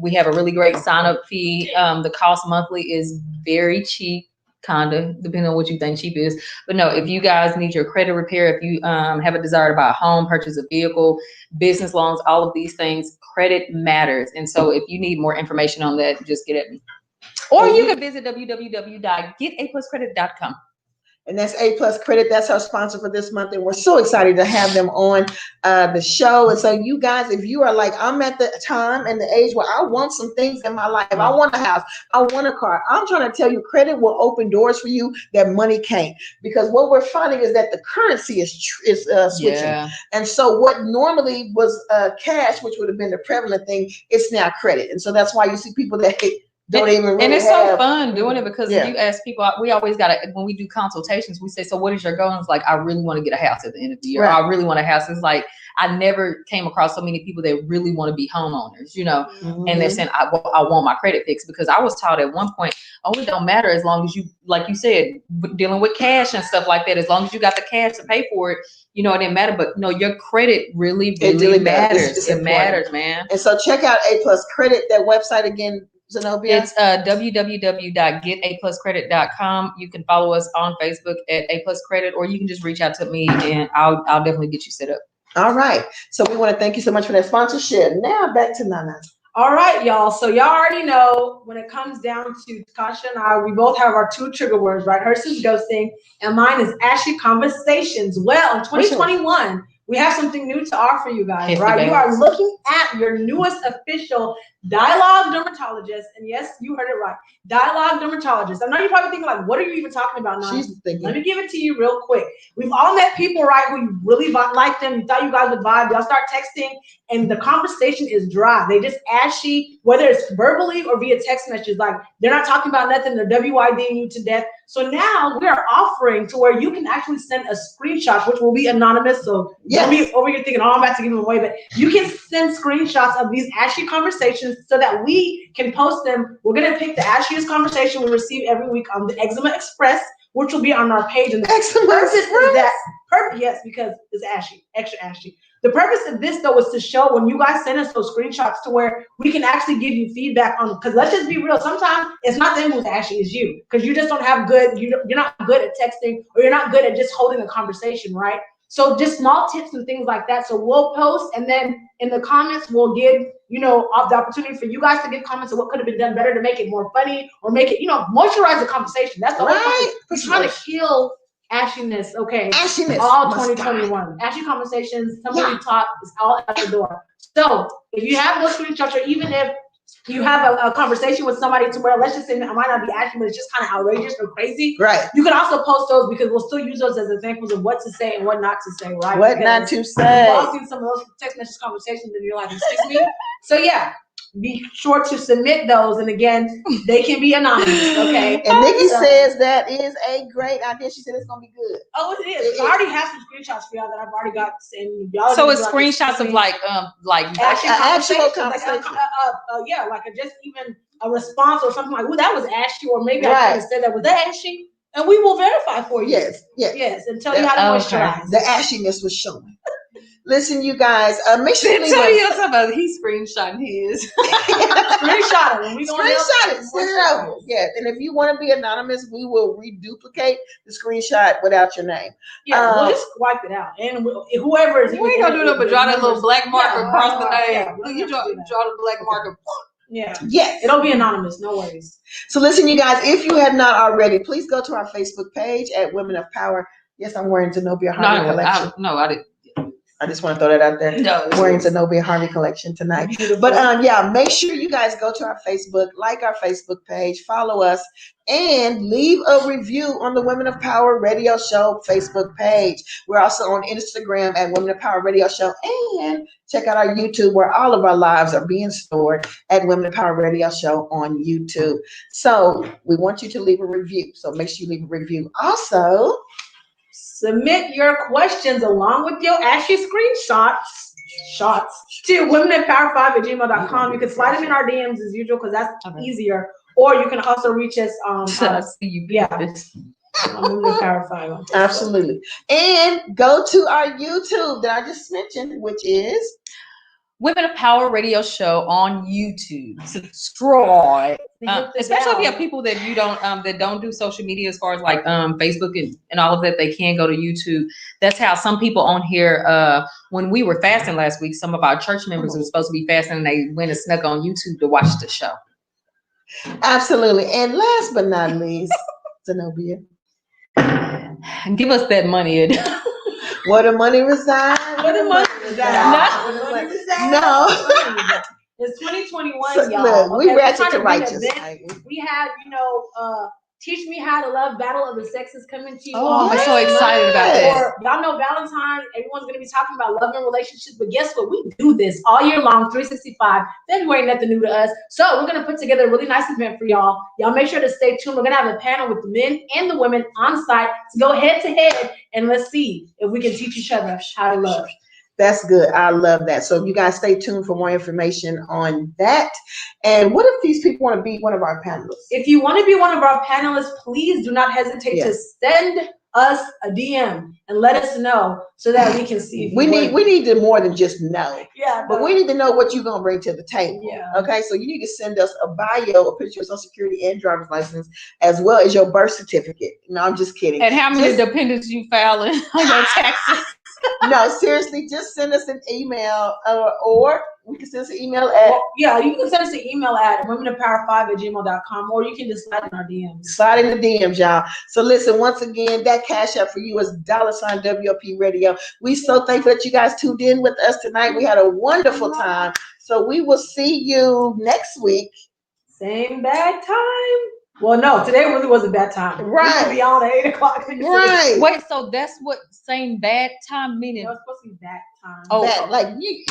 We have a really great sign-up fee. The cost monthly is very cheap. Kinda, depending on what you think cheap is. But no, if you guys need your credit repair, if you have a desire to buy a home, purchase a vehicle, business loans, all of these things, credit matters. And so if you need more information on that, just get at me. Or you can visit www.getapluscredit.com. And that's A+ Credit. That's our sponsor for this month. And we're so excited to have them on the show. And so you guys, if you are like, I'm at the time and the age where I want some things in my life. I want a house. I want a car. I'm trying to tell you, credit will open doors for you that money can't. Because what we're finding is that the currency is switching. Yeah. And so what normally was cash, which would have been the prevalent thing, it's now credit. And so that's why you see people that don't even really and it's so fun doing it because if you ask people, we always got to, when we do consultations, we say, so what is your goal? And it's like, I really want to get a house at the end of the year. Right. I really want a house. It's like, I never came across so many people that really want to be homeowners, and they're saying, I want my credit fixed, because I was taught at one point, it don't matter as long as you, like you said, dealing with cash and stuff like that, as long as you got the cash to pay for it, it didn't matter. But no, your credit really matters. It matters, man. And so check out A+ Credit, that website again. Zenobia? It's www.getapluscredit.com. You can follow us on Facebook at A+ Credit, or you can just reach out to me and I'll definitely get you set up. All right. So we want to thank you so much for that sponsorship. Now back to Nana. All right, y'all. So y'all already know when it comes down to Tasha and I, we both have our two trigger words, right? Hers is ghosting and mine is ashy conversations. Well, in 2021, we have something new to offer you guys, right? You are looking at your newest official dialogue dermatologist. And yes, you heard it right. Dialogue dermatologist. I know you're probably thinking, like, what are you even talking about now? She's thinking. Let me give it to you real quick. We've all met people, right, who you really like them. You thought you guys would vibe. Y'all start texting, and the conversation is dry. They just ashy, whether it's verbally or via text messages. Like, they're not talking about nothing. They're WIDing you to death. So now we are offering to where you can actually send a screenshot, which will be anonymous. So don't be over here thinking, I'm about to give them away. But you can send screenshots of these ashy conversations so that we can post them. We're going to pick the ashiest conversation we receive every week on the Eczema Express, which will be on our page. And the purpose is that, yes, because it's ashy, extra ashy. The purpose of this, though, is to show when you guys send us those screenshots to where we can actually give you feedback on, because let's just be real, sometimes it's not them who's ashy, it's you, because you just don't have you're not good at texting, or you're not good at just holding a conversation, right? So just small tips and things like that. So we'll post, and then in the comments, we'll give, the opportunity for you guys to give comments on what could have been done better to make it more funny, or make it, moisturize the conversation. That's the whole point. We're trying to kill ashiness, okay? Ashiness. All 2021. Ashy conversations, something we talk is all out the door. So if you have those screenshots, or even if you have a conversation with somebody to where, let's just say, it might not be ashy, but it's just kind of outrageous or crazy. Right. You can also post those, because we'll still use those as examples of what to say and what not to say, right? What not to say. We've all seen some of those text message conversations and you're like, excuse me? So yeah. be sure to submit those. And again, they can be anonymous, okay? And Nikki says that is a great idea. She said it's gonna be good. Oh, it is. I already have some screenshots for y'all that I've already got. And y'all So it's screenshots of like actual conversation. Yeah, like just even a response or something like, "Well, that was ashy," or maybe I could have said that was ashy, and we will verify for you. Yes, and tell you how to moisturize. The ashiness was showing. Listen, you guys, make sure you talking about he screenshot his. Screenshot it when we screenshot it. Yeah, and if you want to be anonymous, we will reduplicate the screenshot without your name. Yeah, we'll just wipe it out, and whoever is. We ain't gonna do that, but draw that little black marker across the name. Yeah, You draw the black marker. Yeah. Yes. It'll be anonymous. No worries. So listen, you guys, if you have not already, please go to our Facebook page at Women of Power. Yes, I'm wearing Zenobia Harvey collection. I didn't. I just want to throw that out there. No, wearing Zenobia Harvey collection tonight. Beautiful. But yeah, make sure you guys go to our Facebook, like our Facebook page, follow us, and leave a review on the Women of Power Radio Show Facebook page. We're also on Instagram at Women of Power Radio Show, and check out our YouTube where all of our lives are being stored at Women of Power Radio Show on YouTube. So we want you to leave a review. So make sure you leave a review. Also, submit your questions along with your ashy screenshots to womenofpower5@gmail.com. You can slide them in our DMs as usual because that's easier. Or you can also reach us on Women of Power 5. Absolutely. And go to our YouTube that I just mentioned, which is Women of Power Radio Show on YouTube. Subscribe. Especially if you have people that you don't that don't do social media as far as like Facebook and all of that, they can go to YouTube. That's how some people on here when we were fasting last week, some of our church members were supposed to be fasting and they went and snuck on YouTube to watch the show. Absolutely. And last but not least, Zenobia. Give us that money. Where the money resides. Where the money resides. No. It's 2021, so, y'all. Look, we ratchet to righteous. We have, Teach Me How to Love, Battle of the Sexes coming to you. Oh, I'm so excited about that. Y'all know Valentine's, everyone's going to be talking about love and relationships, but guess what? We do this all year long, 365. February, nothing new to us. So we're going to put together a really nice event for y'all. Y'all make sure to stay tuned. We're going to have a panel with the men and the women on site to go head to head, and let's see if we can teach each other how to love. That's good. I love that. So you guys stay tuned for more information on that. And what if these people want to be one of our panelists? If you want to be one of our panelists, please do not hesitate to send us a DM and let us know so that we can see. If we need to more than just know. Yeah. But we need to know what you're gonna bring to the table. Yeah. Okay. So you need to send us a bio, a picture of Social Security and driver's license, as well as your birth certificate. No, I'm just kidding. And how many dependents you filing on your taxes? No, seriously, just send us an email or we can send us an email at... you can send us an email at womenofpower5@gmail.com, or you can just slide in our DMs. Slide in the DMs, y'all. So listen, once again, that cash app for you is $WOP Radio. We so thankful that you guys tuned in with us tonight. We had a wonderful time. So we will see you next week. Same bad time. Well, no, today really was a bad time. Right. We'll be on at 8 o'clock. Right. Wait, so that's what same bad time meaning? No, it's supposed to be bad time. Oh,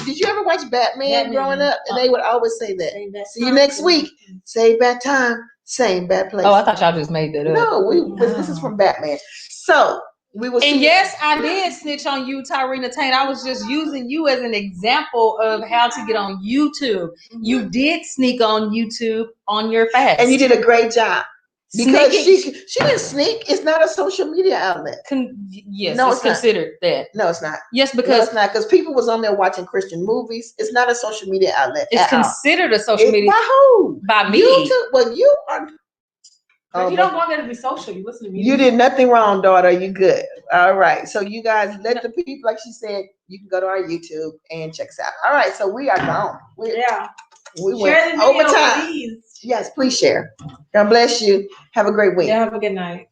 did you ever watch Batman growing up? And they would always say that. See you next week. Same bad time, same bad place. Oh, I thought y'all just made that up. No, this is from Batman. So we will. And yes, I did snitch on you, Tyrena Tain. I was just using you as an example of how to get on YouTube. Mm-hmm. You did sneak on YouTube on your fast, and you did a great job. Because she didn't sneak. It's not a social media outlet. Yes, no, it's considered that. No, it's not. Yes, because it's not. Because people was on there watching Christian movies. It's not a social media outlet. It's considered a social media. By who? By me. Well, you are. But you don't want there to be social. You listen to me. You did nothing wrong, daughter. You good. All right. So you guys let the people, like she said, you can go to our YouTube and check us out. All right. So we are gone. We went over time. Yes, please share. God bless you. Have a great week. Yeah, have a good night.